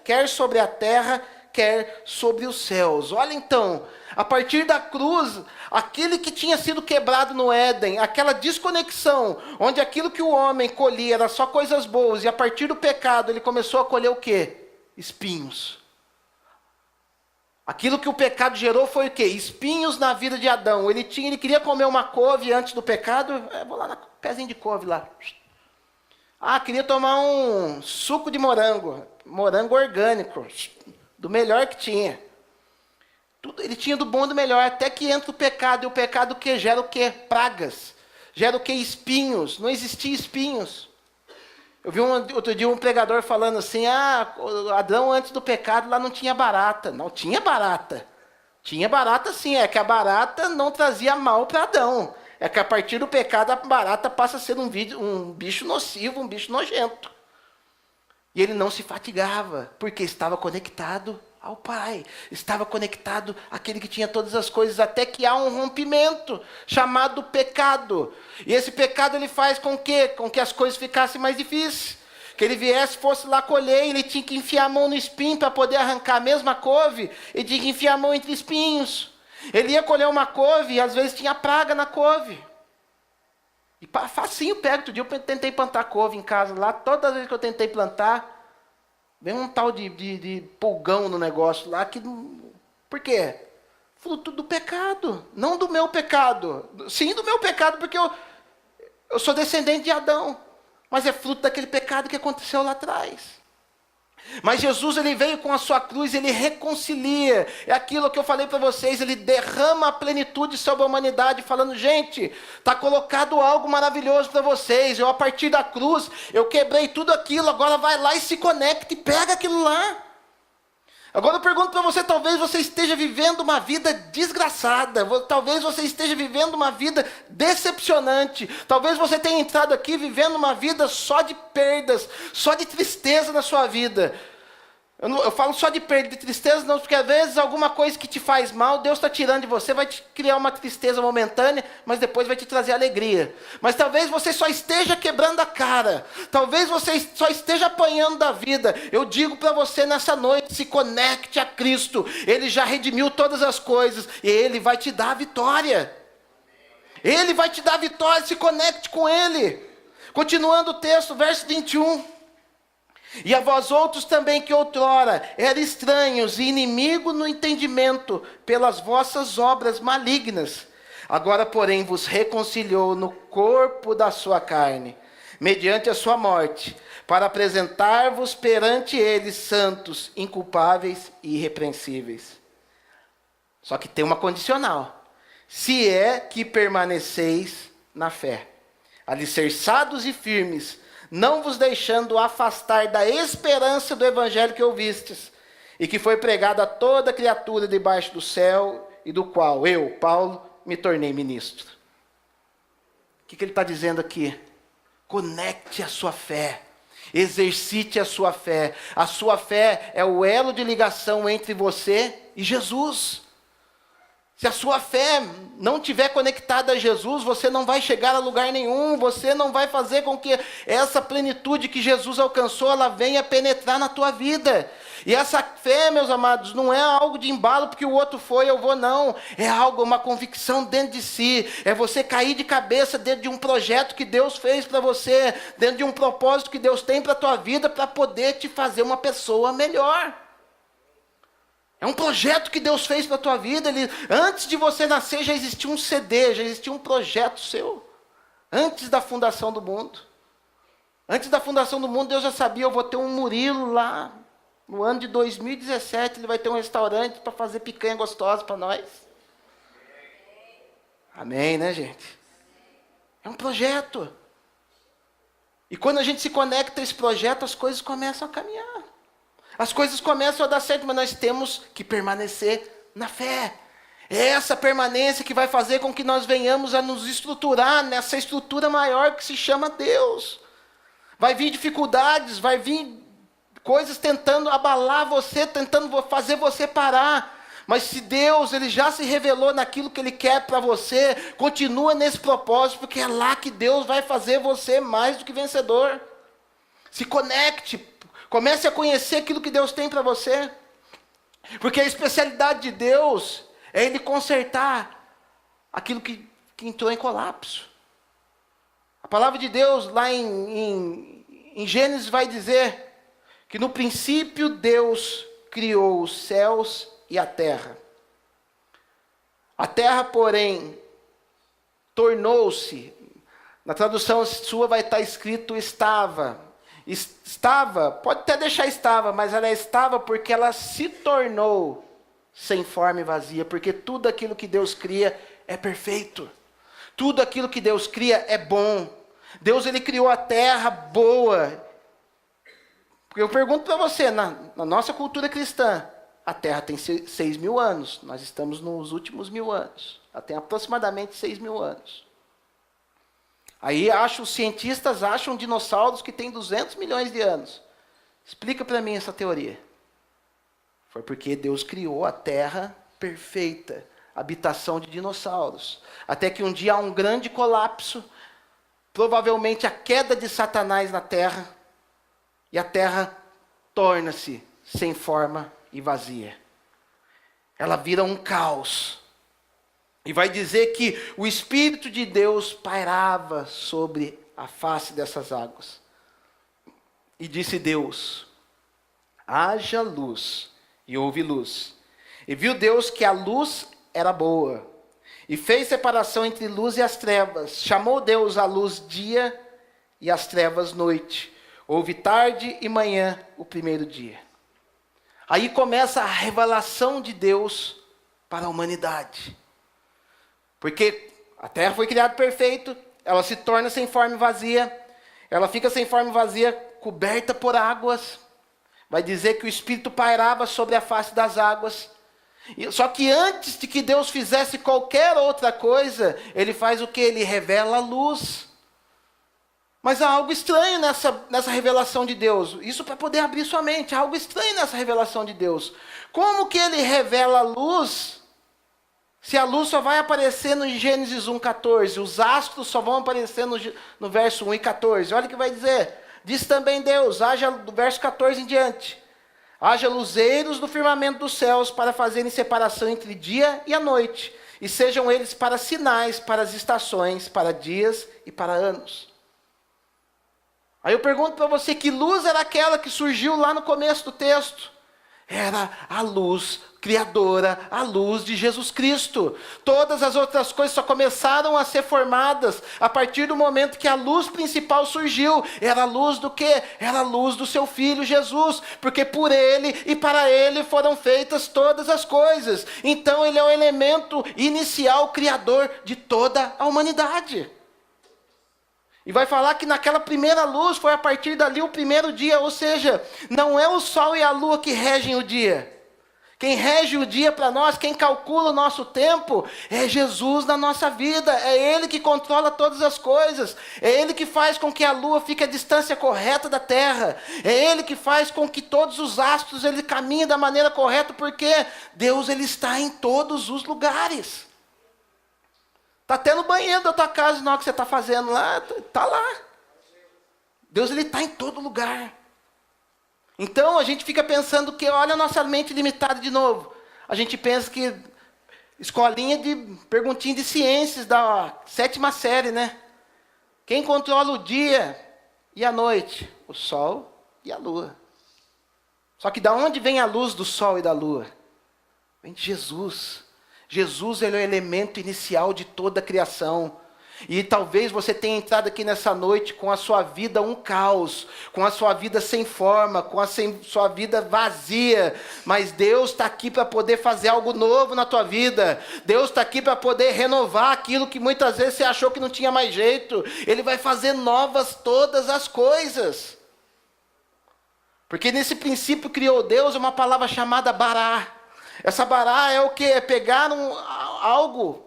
quer sobre a terra, quer sobre os céus. Olha então, a partir da cruz, aquele que tinha sido quebrado no Éden, aquela desconexão, onde aquilo que o homem colhia era só coisas boas, e a partir do pecado ele começou a colher o quê? Espinhos. Aquilo que o pecado gerou foi o quê? Espinhos na vida de Adão. Ele queria comer uma couve antes do pecado, vou lá na pezinho de couve lá. Queria tomar um suco de morango orgânico, do melhor que tinha. Ele tinha do bom e do melhor, até que entra o pecado. E o pecado o quê? Gera o quê? Pragas. Gera o quê? Espinhos. Não existia espinhos. Eu vi outro dia um pregador falando assim, Adão antes do pecado lá não tinha barata. Não tinha barata. Tinha barata sim, é que a barata não trazia mal para Adão. É que a partir do pecado a barata passa a ser um bicho nocivo, um bicho nojento. E ele não se fatigava, porque estava conectado ao Pai. Estava conectado àquele que tinha todas as coisas, até que há um rompimento, chamado pecado. E esse pecado ele faz com que as coisas ficassem mais difíceis. Que ele viesse, fosse lá colher, ele tinha que enfiar a mão no espinho para poder arrancar a mesma couve, e tinha que enfiar a mão entre espinhos. Ele ia colher uma couve, e às vezes tinha praga na couve. E facinho pega. Outro dia eu tentei plantar couve em casa lá, toda vez que eu tentei plantar, vem um tal de pulgão no negócio lá, que... Por quê? fruto do pecado, não do meu pecado. Sim, do meu pecado, porque eu sou descendente de Adão, mas é fruto daquele pecado que aconteceu lá atrás. Mas Jesus, ele veio com a sua cruz, ele reconcilia, é aquilo que eu falei para vocês, ele derrama a plenitude sobre a humanidade, falando, gente, está colocado algo maravilhoso para vocês, eu a partir da cruz, eu quebrei tudo aquilo, agora vai lá e se conecte, e pega aquilo lá. Agora eu pergunto para você, talvez você esteja vivendo uma vida desgraçada, talvez você esteja vivendo uma vida decepcionante, talvez você tenha entrado aqui vivendo uma vida só de perdas, só de tristeza na sua vida. Eu falo só de perda, de tristeza não, porque às vezes alguma coisa que te faz mal, Deus está tirando de você, vai te criar uma tristeza momentânea, mas depois vai te trazer alegria. Mas talvez você só esteja quebrando a cara, talvez você só esteja apanhando da vida. Eu digo para você nessa noite, se conecte a Cristo, Ele já redimiu todas as coisas, e Ele vai te dar a vitória. Ele vai te dar a vitória, se conecte com Ele. Continuando o texto, verso 21. E a vós outros também que outrora eram estranhos e inimigos no entendimento pelas vossas obras malignas, agora porém vos reconciliou no corpo da sua carne, mediante a sua morte, para apresentar-vos perante ele santos, inculpáveis e irrepreensíveis. Só que tem uma condicional: se é que permaneceis na fé, alicerçados e firmes, não vos deixando afastar da esperança do evangelho que ouvistes, e que foi pregado a toda criatura debaixo do céu, e do qual eu, Paulo, me tornei ministro. O que ele está dizendo aqui? Conecte a sua fé, exercite a sua fé. A sua fé é o elo de ligação entre você e Jesus. Se a sua fé não estiver conectada a Jesus, você não vai chegar a lugar nenhum, você não vai fazer com que essa plenitude que Jesus alcançou, ela venha penetrar na tua vida. E essa fé, meus amados, não é algo de embalo porque o outro foi, eu vou, não. É algo, uma convicção dentro de si. É você cair de cabeça dentro de um projeto que Deus fez para você, dentro de um propósito que Deus tem para a tua vida, para poder te fazer uma pessoa melhor. É um projeto que Deus fez para a tua vida. Antes de você nascer já existia um CD, já existia um projeto seu. Antes da fundação do mundo. Antes da fundação do mundo, Deus já sabia, eu vou ter um Murilo lá. No ano de 2017, ele vai ter um restaurante para fazer picanha gostosa para nós. Amém, né, gente? É um projeto. E quando a gente se conecta a esse projeto, as coisas começam a caminhar. As coisas começam a dar certo, mas nós temos que permanecer na fé. É essa permanência que vai fazer com que nós venhamos a nos estruturar nessa estrutura maior que se chama Deus. Vai vir dificuldades, vai vir coisas tentando abalar você, tentando fazer você parar. Mas se Deus, Ele já se revelou naquilo que Ele quer para você, continua nesse propósito, porque é lá que Deus vai fazer você mais do que vencedor. Se conecte. Comece a conhecer aquilo que Deus tem para você. Porque a especialidade de Deus é Ele consertar aquilo que entrou em colapso. A palavra de Deus lá em Gênesis vai dizer que no princípio Deus criou os céus e a terra. A terra, porém, tornou-se, na tradução sua vai estar escrito estava, pode até deixar estava, mas ela estava porque ela se tornou sem forma e vazia, porque tudo aquilo que Deus cria é perfeito, tudo aquilo que Deus cria é bom. Deus, Ele criou a terra boa. Porque eu pergunto para você, na nossa cultura cristã, a terra tem 6.000 anos, nós estamos nos últimos 1.000 anos, ela tem aproximadamente 6.000 anos. Aí os cientistas acham dinossauros que têm 200 milhões de anos. Explica para mim essa teoria. Foi porque Deus criou a terra perfeita, habitação de dinossauros. Até que um dia há um grande colapso, provavelmente a queda de Satanás na terra, e a terra torna-se sem forma e vazia. Ela vira um caos. E vai dizer que o Espírito de Deus pairava sobre a face dessas águas. E disse Deus: haja luz. E houve luz. E viu Deus que a luz era boa. E fez separação entre luz e as trevas. Chamou Deus a luz dia e as trevas noite. Houve tarde e manhã o primeiro dia. Aí começa a revelação de Deus para a humanidade. Porque a terra foi criada perfeita, ela se torna sem forma e vazia. Ela fica sem forma e vazia, coberta por águas. Vai dizer que o Espírito pairava sobre a face das águas. Só que antes de que Deus fizesse qualquer outra coisa, Ele faz o que? Ele revela a luz. Mas há algo estranho nessa revelação de Deus. Isso para poder abrir sua mente. Há algo estranho nessa revelação de Deus. Como que Ele revela a luz, se a luz só vai aparecer no Gênesis 1,14? Os astros só vão aparecer no verso 1 e 14. Olha o que vai dizer. Diz também Deus, haja do verso 14 em diante. Haja luzeiros no firmamento dos céus para fazerem separação entre dia e a noite. E sejam eles para sinais, para as estações, para dias e para anos. Aí eu pergunto para você, que luz era aquela que surgiu lá no começo do texto? Era a luz criadora, a luz de Jesus Cristo. Todas as outras coisas só começaram a ser formadas a partir do momento que a luz principal surgiu. Era a luz do quê? Era a luz do seu Filho Jesus, porque por Ele e para Ele foram feitas todas as coisas. Então Ele é o elemento inicial, criador de toda a humanidade. E vai falar que naquela primeira luz foi a partir dali o primeiro dia, ou seja, não é o sol e a lua que regem o dia. Quem rege o dia para nós, quem calcula o nosso tempo, é Jesus na nossa vida. É Ele que controla todas as coisas. É Ele que faz com que a lua fique à distância correta da terra. É Ele que faz com que todos os astros ele caminhem da maneira correta, porque Deus ele está em todos os lugares. Está até no banheiro da tua casa, na hora que você está fazendo lá, está lá. Deus ele está em todo lugar. Então a gente fica pensando que, olha a nossa mente limitada de novo. A gente pensa que escolinha de perguntinha de ciências da 7ª série, né? Quem controla o dia e a noite? O sol e a lua. Só que da onde vem a luz do sol e da lua? Vem de Jesus. Jesus ele é o elemento inicial de toda a criação. E talvez você tenha entrado aqui nessa noite com a sua vida um caos, com a sua vida sem forma, com a sua vida vazia. Mas Deus está aqui para poder fazer algo novo na tua vida. Deus está aqui para poder renovar aquilo que muitas vezes você achou que não tinha mais jeito. Ele vai fazer novas todas as coisas. Porque nesse princípio criou Deus uma palavra chamada bará. Essa bará é o que? É pegar algo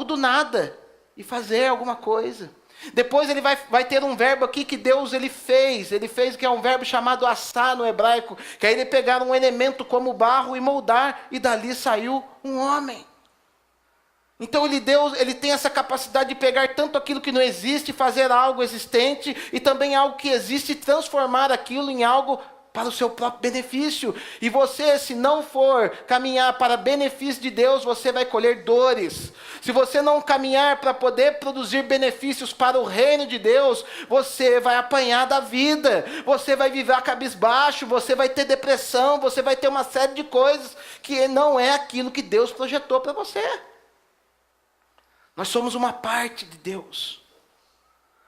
do nada e fazer alguma coisa. Depois ele vai ter um verbo aqui que Deus ele fez que é um verbo chamado assá no hebraico, que aí ele pegar um elemento como barro e moldar, e dali saiu um homem. Então ele tem essa capacidade de pegar tanto aquilo que não existe, fazer algo existente, e também algo que existe, e transformar aquilo em algo para o seu próprio benefício. E você, se não for caminhar para benefício de Deus, você vai colher dores. Se você não caminhar para poder produzir benefícios para o reino de Deus, você vai apanhar da vida. Você vai viver cabisbaixo, você vai ter depressão, você vai ter uma série de coisas que não é aquilo que Deus projetou para você. Nós somos uma parte de Deus.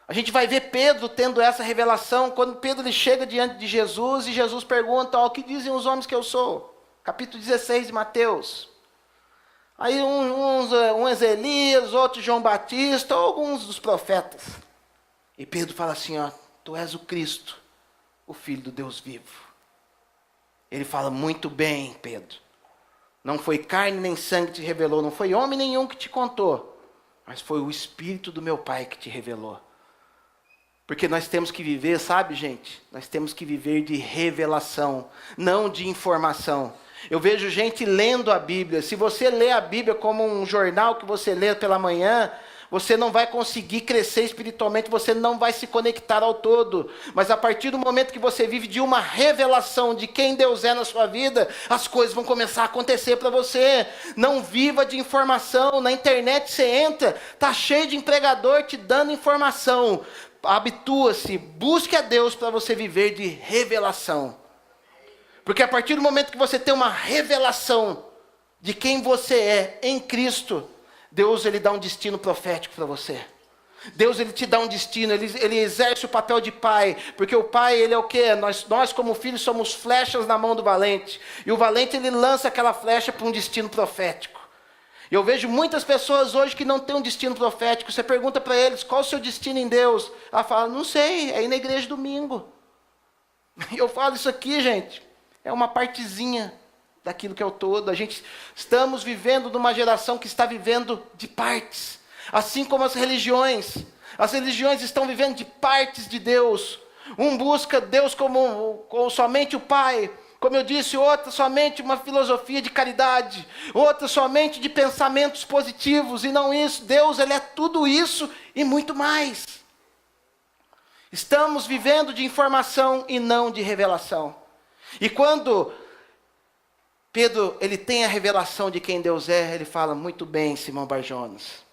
A gente vai ver Pedro tendo essa revelação, quando Pedro ele chega diante de Jesus, e Jesus pergunta, o que dizem os homens que eu sou? Capítulo 16 de Mateus. Aí uns Elias, outros João Batista, ou alguns dos profetas. E Pedro fala assim, tu és o Cristo, o Filho do Deus vivo. Ele fala, muito bem, Pedro. Não foi carne nem sangue que te revelou, não foi homem nenhum que te contou, mas foi o Espírito do meu Pai que te revelou. Porque nós temos que viver, sabe, gente? Nós temos que viver de revelação, não de informação. Eu vejo gente lendo a Bíblia. Se você lê a Bíblia como um jornal que você lê pela manhã, você não vai conseguir crescer espiritualmente, você não vai se conectar ao todo. Mas a partir do momento que você vive de uma revelação de quem Deus é na sua vida, as coisas vão começar a acontecer para você. Não viva de informação. Na internet você entra, está cheio de empregador te dando informação. Habitua-se, busque a Deus para você viver de revelação. Porque a partir do momento que você tem uma revelação de quem você é em Cristo, Deus ele dá um destino profético para você. Deus ele te dá um destino, ele exerce o papel de pai, porque o pai ele é o quê? Nós como filhos somos flechas na mão do valente, e o valente ele lança aquela flecha para um destino profético. Eu vejo muitas pessoas hoje que não têm um destino profético. Você pergunta para eles, qual o seu destino em Deus? Ela fala, não sei, é ir na igreja domingo. E eu falo, isso aqui, gente, é uma partezinha daquilo que é o todo. Estamos vivendo numa geração que está vivendo de partes. Assim como as religiões estão vivendo de partes de Deus. Um busca Deus como somente o Pai, como eu disse, outra somente uma filosofia de caridade, outra somente de pensamentos positivos, e não isso. Deus ele é tudo isso e muito mais. Estamos vivendo de informação e não de revelação. E quando Pedro ele tem a revelação de quem Deus é, ele fala, muito bem, Simão Bar-Jonas.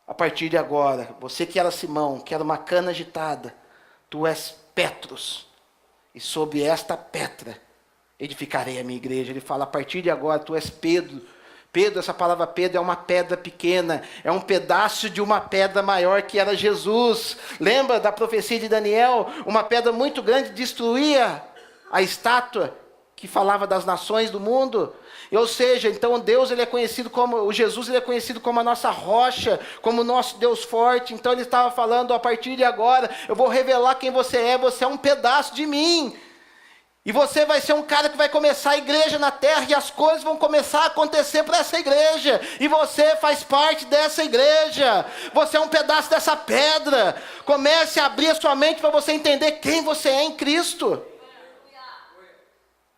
A partir de agora, você que era Simão, que era uma cana agitada, tu és Petros, e sob esta pedra edificarei a minha igreja. Ele fala, a partir de agora, tu és Pedro. Pedro, essa palavra Pedro é uma pedra pequena, é um pedaço de uma pedra maior que era Jesus. Lembra da profecia de Daniel? Uma pedra muito grande destruía a estátua que falava das nações do mundo. Ou seja, então Deus ele é conhecido como, o Jesus ele é conhecido como a nossa rocha, como o nosso Deus forte. Então ele estava falando, a partir de agora, eu vou revelar quem você é um pedaço de mim. E você vai ser um cara que vai começar a igreja na terra, e as coisas vão começar a acontecer para essa igreja. E você faz parte dessa igreja. Você é um pedaço dessa pedra. Comece a abrir a sua mente para você entender quem você é em Cristo.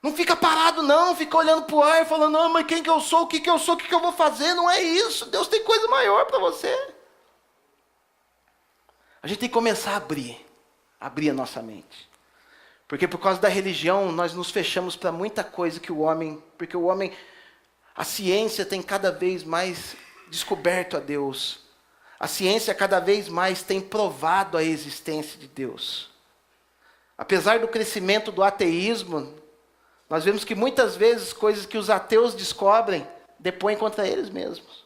Não fica parado não, fica olhando para o ar, falando, mas quem que eu sou, o que que eu sou, o que que eu vou fazer? Não é isso, Deus tem coisa maior para você. A gente tem que começar a abrir a nossa mente. Porque por causa da religião, nós nos fechamos para muita coisa que porque o homem, a ciência tem cada vez mais descoberto a Deus. A ciência cada vez mais tem provado a existência de Deus. Apesar do crescimento do ateísmo, nós vemos que muitas vezes coisas que os ateus descobrem, depõem contra eles mesmos.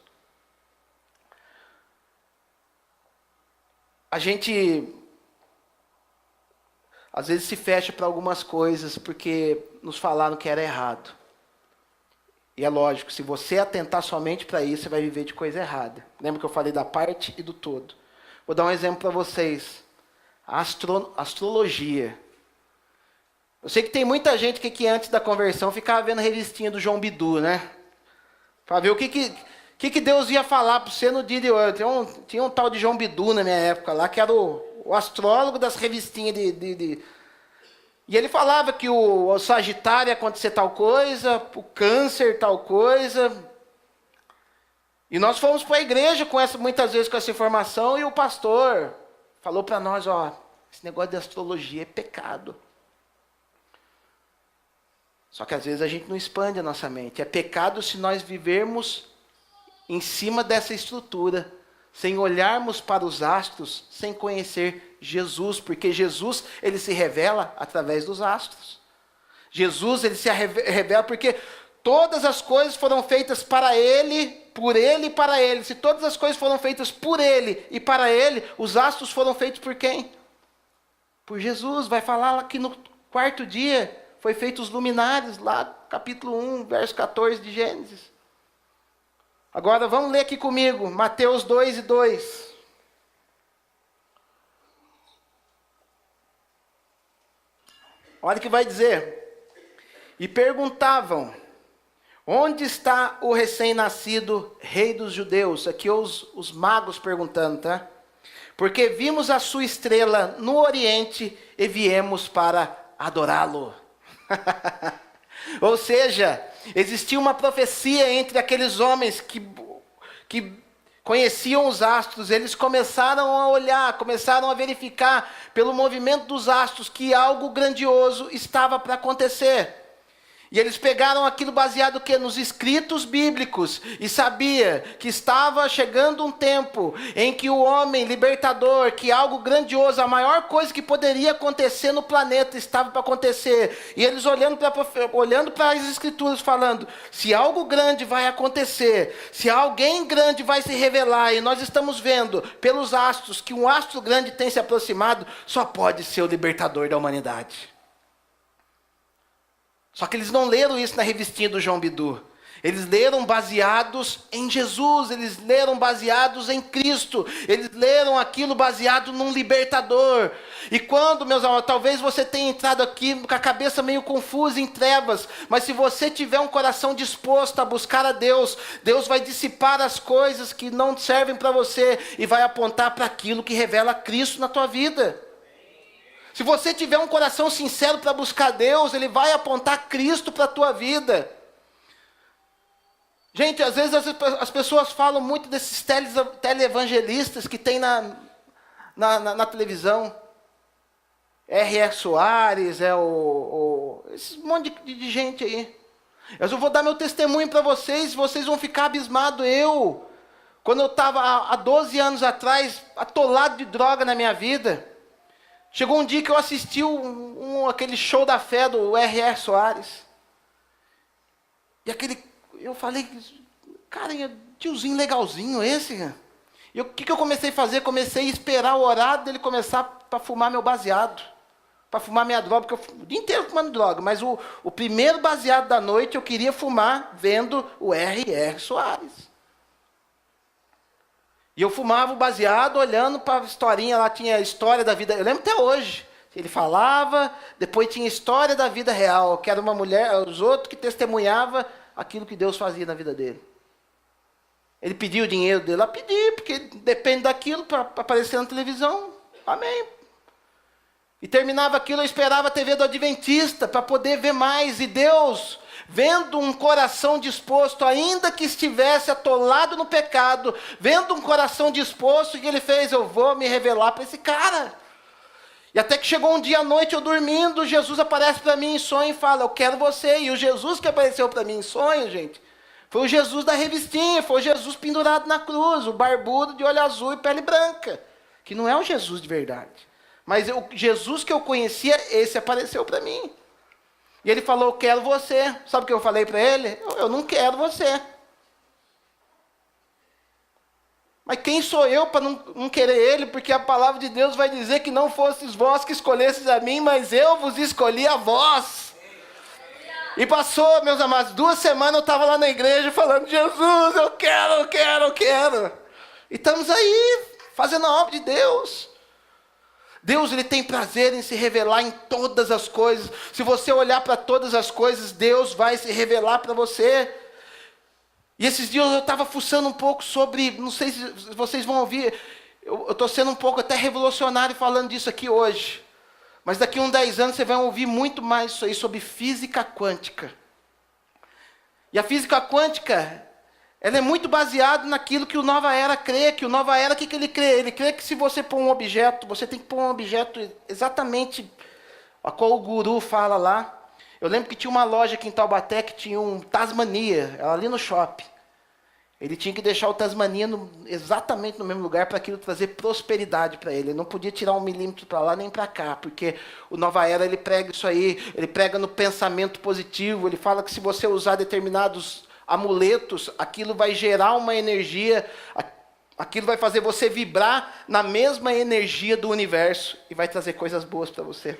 A gente às vezes se fecha para algumas coisas porque nos falaram que era errado. E é lógico, se você atentar somente para isso, você vai viver de coisa errada. Lembra que eu falei da parte e do todo? Vou dar um exemplo para vocês. A astrologia. Eu sei que tem muita gente que antes da conversão ficava vendo a revistinha do João Bidu, né? Para ver o que Deus ia falar para você no dia de hoje. Tinha um tal de João Bidu na minha época lá, que era o astrólogo das revistinhas E ele falava que o Sagitário ia acontecer tal coisa, o Câncer tal coisa. E nós fomos para a igreja muitas vezes com essa informação, e o pastor falou para nós, esse negócio de astrologia é pecado. Só que às vezes a gente não expande a nossa mente. É pecado se nós vivermos em cima dessa estrutura, sem olharmos para os astros, sem conhecer Jesus, porque Jesus ele se revela através dos astros. Jesus ele se revela porque todas as coisas foram feitas para Ele, por Ele e para Ele. Se todas as coisas foram feitas por Ele e para Ele, os astros foram feitos por quem? Por Jesus. Vai falar lá que no quarto dia foi feito os luminares, lá capítulo 1, verso 14 de Gênesis. Agora vamos ler aqui comigo, Mateus 2:2. Olha o que vai dizer. E perguntavam, onde está o recém-nascido rei dos judeus? Aqui os magos perguntando, tá? Porque vimos a sua estrela no oriente e viemos para adorá-lo. Ou seja, existia uma profecia entre aqueles homens que conheciam os astros. Eles começaram a olhar, começaram a verificar pelo movimento dos astros que algo grandioso estava para acontecer. E eles pegaram aquilo baseado o quê? Nos escritos bíblicos. E sabia que estava chegando um tempo em que o homem libertador, que algo grandioso, a maior coisa que poderia acontecer no planeta estava para acontecer. E eles olhando para as escrituras falando, se algo grande vai acontecer, se alguém grande vai se revelar, e nós estamos vendo pelos astros que um astro grande tem se aproximado, só pode ser o libertador da humanidade. Só que eles não leram isso na revistinha do João Bidu. Eles leram baseados em Jesus, eles leram baseados em Cristo, eles leram aquilo baseado num libertador. E quando, meus amados, talvez você tenha entrado aqui com a cabeça meio confusa em trevas, mas se você tiver um coração disposto a buscar a Deus, Deus vai dissipar as coisas que não servem para você e vai apontar para aquilo que revela Cristo na tua vida. Se você tiver um coração sincero para buscar Deus, Ele vai apontar Cristo para a tua vida. Gente, às vezes as pessoas falam muito desses teleevangelistas que tem na televisão. R.R. Soares, esse monte de gente aí. Eu vou dar meu testemunho para vocês vão ficar abismados. Quando eu estava há 12 anos atrás, atolado de droga na minha vida, chegou um dia que eu assisti aquele show da fé do R.R. Soares. E eu falei, cara, tiozinho legalzinho esse, cara. E o que eu comecei a fazer? Comecei a esperar o horário dele começar para fumar meu baseado. Para fumar minha droga, porque eu o dia inteiro fumando droga. Mas o primeiro baseado da noite eu queria fumar vendo o R.R. Soares. E eu fumava o baseado, olhando para a historinha, lá tinha a história da vida, eu lembro até hoje. Ele falava, depois tinha a história da vida real, que era uma mulher, os outros que testemunhava aquilo que Deus fazia na vida dele. Ele pediu o dinheiro dele, lá pedi, porque depende daquilo para aparecer na televisão. Amém. E terminava aquilo, eu esperava a TV do Adventista, para poder ver mais, e Deus, vendo um coração disposto, ainda que estivesse atolado no pecado, vendo um coração disposto, o que Ele fez? Eu vou me revelar para esse cara. E até que chegou um dia à noite, eu dormindo, Jesus aparece para mim em sonho e fala, eu quero você. E o Jesus que apareceu para mim em sonho, gente, foi o Jesus da revistinha, foi o Jesus pendurado na cruz, o barbudo de olho azul e pele branca, que não é o Jesus de verdade. Mas o Jesus que eu conhecia, esse apareceu para mim. E ele falou, eu quero você. Sabe o que eu falei para ele? Eu não quero você. Mas quem sou eu para não querer ele? Porque a palavra de Deus vai dizer que não fostes vós que escolhestes a mim, mas eu vos escolhi a vós. E passou, meus amados, 2 semanas eu estava lá na igreja falando, Jesus, eu quero. E estamos aí, fazendo a obra de Deus. Deus, Ele tem prazer em se revelar em todas as coisas. Se você olhar para todas as coisas, Deus vai se revelar para você. E esses dias eu estava fuçando um pouco sobre, não sei se vocês vão ouvir, eu estou sendo um pouco até revolucionário falando disso aqui hoje. Mas daqui a uns 10 anos você vai ouvir muito mais isso aí sobre física quântica. E a física quântica, ela é muito baseada naquilo que o Nova Era crê, que o Nova Era, o que ele crê? Ele crê que se você pôr um objeto, você tem que pôr um objeto exatamente a qual o guru fala lá. Eu lembro que tinha uma loja aqui em Taubaté que tinha um Tasmania, ali no shopping. Ele tinha que deixar o Tasmania exatamente no mesmo lugar para aquilo trazer prosperidade para ele. Ele não podia tirar 1 milímetro para lá nem para cá, porque o Nova Era ele prega isso aí, ele prega no pensamento positivo, ele fala que se você usar determinados amuletos, aquilo vai gerar uma energia, aquilo vai fazer você vibrar na mesma energia do universo e vai trazer coisas boas para você.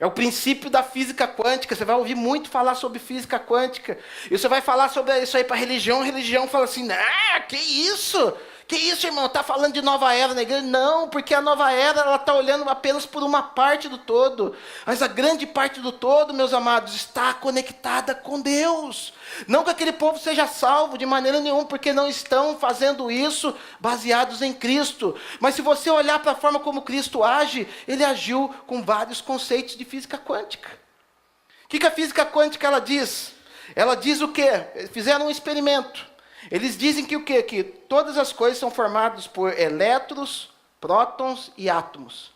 É o princípio da física quântica. Você vai ouvir muito falar sobre física quântica. E você vai falar sobre isso aí para a religião. A religião fala assim, que isso? Que isso, irmão? Está falando de nova era na igreja? Não, porque a nova era ela está olhando apenas por uma parte do todo. Mas a grande parte do todo, meus amados, está conectada com Deus. Não que aquele povo seja salvo de maneira nenhuma, porque não estão fazendo isso baseados em Cristo. Mas se você olhar para a forma como Cristo age, ele agiu com vários conceitos de física quântica. O que a física quântica ela diz? Ela diz o quê? Fizeram um experimento. Eles dizem que o quê? Que todas as coisas são formadas por elétrons, prótons e átomos.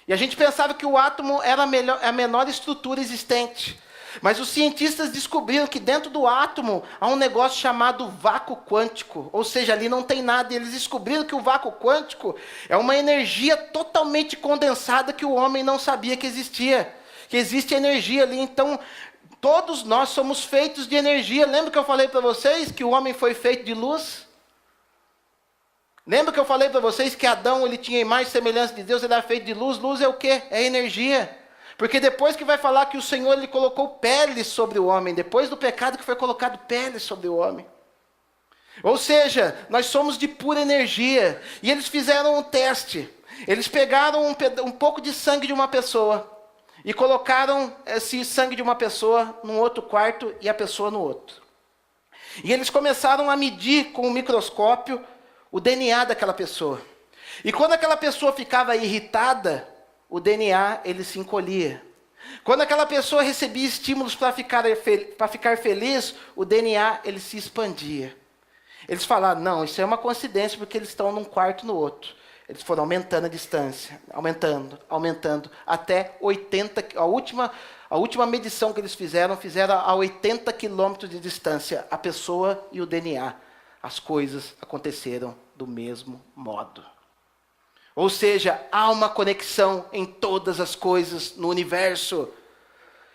E a gente pensava que o átomo era a menor estrutura existente. Mas os cientistas descobriram que dentro do átomo há um negócio chamado vácuo quântico. Ou seja, ali não tem nada. E eles descobriram que o vácuo quântico é uma energia totalmente condensada que o homem não sabia que existia. Que existe energia ali. Então, todos nós somos feitos de energia. Lembra que eu falei para vocês que o homem foi feito de luz? Lembra que eu falei para vocês que Adão ele tinha imagem e semelhança de Deus, ele era feito de luz? Luz é o quê? É energia. Porque depois que vai falar que o Senhor ele colocou pele sobre o homem, depois do pecado que foi colocado pele sobre o homem. Ou seja, nós somos de pura energia. E eles fizeram um teste. Eles pegaram um pouco de sangue de uma pessoa e colocaram esse sangue de uma pessoa num outro quarto e a pessoa no outro. E eles começaram a medir com um microscópio o DNA daquela pessoa. E quando aquela pessoa ficava irritada, o DNA ele se encolhia. Quando aquela pessoa recebia estímulos para ficar feliz, o DNA ele se expandia. Eles falaram, não, isso é uma coincidência porque eles estão num quarto no outro. Eles foram aumentando a distância, aumentando, até 80, a última medição que eles fizeram a 80 quilômetros de distância, a pessoa e o DNA. As coisas aconteceram do mesmo modo. Ou seja, há uma conexão em todas as coisas no universo.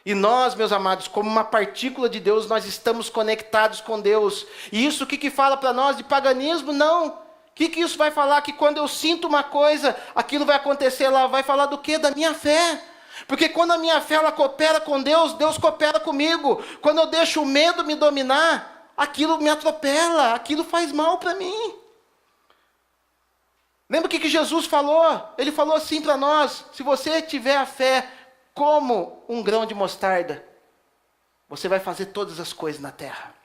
E nós, meus amados, como uma partícula de Deus, nós estamos conectados com Deus. E isso o que fala para nós de paganismo? Não. O que isso vai falar? Que quando eu sinto uma coisa, aquilo vai acontecer lá. Vai falar do quê? Da minha fé. Porque quando a minha fé ela coopera com Deus, Deus coopera comigo. Quando eu deixo o medo me dominar, aquilo me atropela, aquilo faz mal para mim. Lembra o que Jesus falou? Ele falou assim para nós, se você tiver a fé como um grão de mostarda, você vai fazer todas as coisas na terra.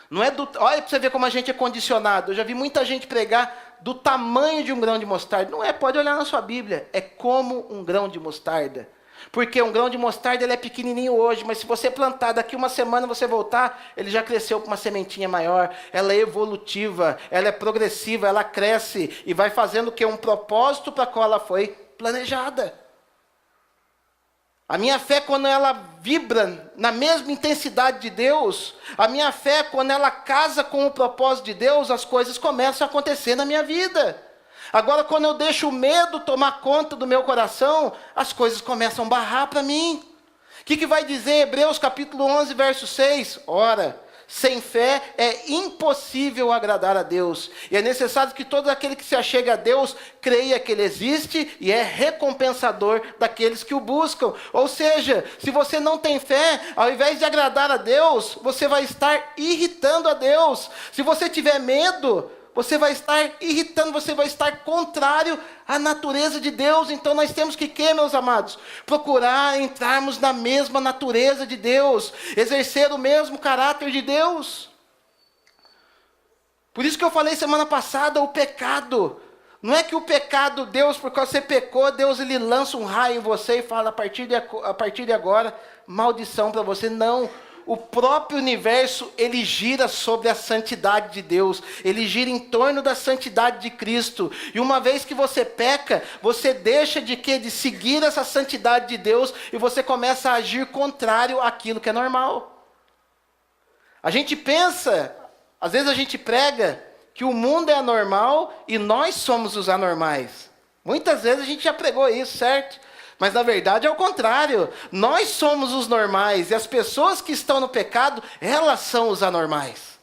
Não é olha para você ver como a gente é condicionado. Eu já vi muita gente pregar do tamanho de um grão de mostarda. Não é, pode olhar na sua Bíblia. É como um grão de mostarda. Porque um grão de mostarda ele é pequenininho hoje, mas se você plantar daqui uma semana você voltar, ele já cresceu com uma sementinha maior. Ela é evolutiva, ela é progressiva, ela cresce e vai fazendo o que? Um propósito para qual ela foi planejada. A minha fé, quando ela vibra na mesma intensidade de Deus, a minha fé, quando ela casa com o propósito de Deus, as coisas começam a acontecer na minha vida. Agora, quando eu deixo o medo tomar conta do meu coração, as coisas começam a barrar para mim. O que vai dizer Hebreus capítulo 11, verso 6? Ora, sem fé é impossível agradar a Deus. E é necessário que todo aquele que se achega a Deus creia que Ele existe e é recompensador daqueles que o buscam. Ou seja, se você não tem fé, ao invés de agradar a Deus, você vai estar irritando a Deus. Se você tiver medo, você vai estar irritando, você vai estar contrário à natureza de Deus. Então nós temos que, meus amados? Procurar entrarmos na mesma natureza de Deus, exercer o mesmo caráter de Deus. Por isso que eu falei semana passada, o pecado. Não é que o pecado, Deus, porque você pecou, Deus ele lança um raio em você e fala, a partir de agora, maldição para você. Não. O próprio universo, ele gira sobre a santidade de Deus. Ele gira em torno da santidade de Cristo. E uma vez que você peca, você deixa de seguir essa santidade de Deus e você começa a agir contrário àquilo que é normal. A gente pensa, às vezes a gente prega que o mundo é anormal e nós somos os anormais. Muitas vezes a gente já pregou isso, certo? Mas na verdade é o contrário. Nós somos os normais e as pessoas que estão no pecado, elas são os anormais.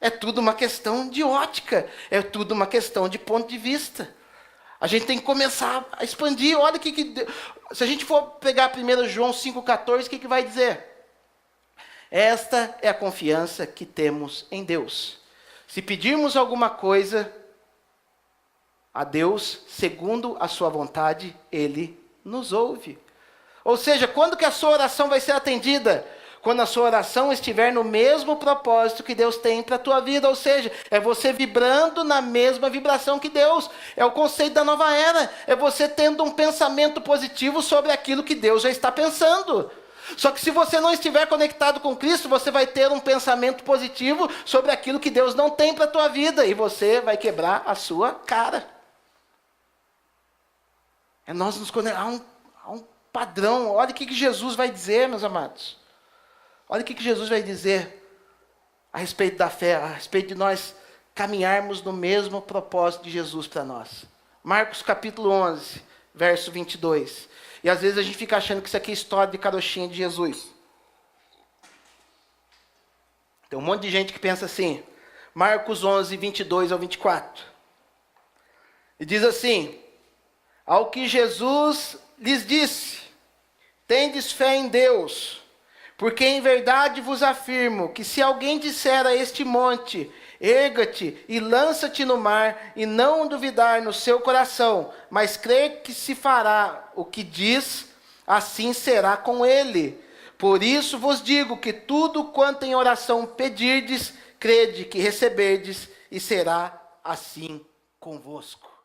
É tudo uma questão de ótica, é tudo uma questão de ponto de vista. A gente tem que começar a expandir. Olha se a gente for pegar 1 João 5,14, o que vai dizer? Esta é a confiança que temos em Deus. Se pedirmos alguma coisa a Deus, segundo a sua vontade, Ele nos ouve. Ou seja, quando que a sua oração vai ser atendida? Quando a sua oração estiver no mesmo propósito que Deus tem para a tua vida. Ou seja, é você vibrando na mesma vibração que Deus. É o conceito da nova era. É você tendo um pensamento positivo sobre aquilo que Deus já está pensando. Só que se você não estiver conectado com Cristo, você vai ter um pensamento positivo sobre aquilo que Deus não tem para a tua vida. E você vai quebrar a sua cara. É nós nos conectarmos. Há um padrão. Olha o que Jesus vai dizer, meus amados. Olha o que Jesus vai dizer a respeito da fé, a respeito de nós caminharmos no mesmo propósito de Jesus para nós. Marcos capítulo 11, verso 22. E às vezes a gente fica achando que isso aqui é história de carochinha de Jesus. Tem um monte de gente que pensa assim. Marcos 11, 22 ao 24. E diz assim: ao que Jesus lhes disse: tendes fé em Deus, porque em verdade vos afirmo que se alguém disser a este monte, erga-te e lança-te no mar, e não duvidar no seu coração, mas crer que se fará o que diz, assim será com ele. Por isso vos digo que tudo quanto em oração pedirdes, crede que receberdes, e será assim convosco.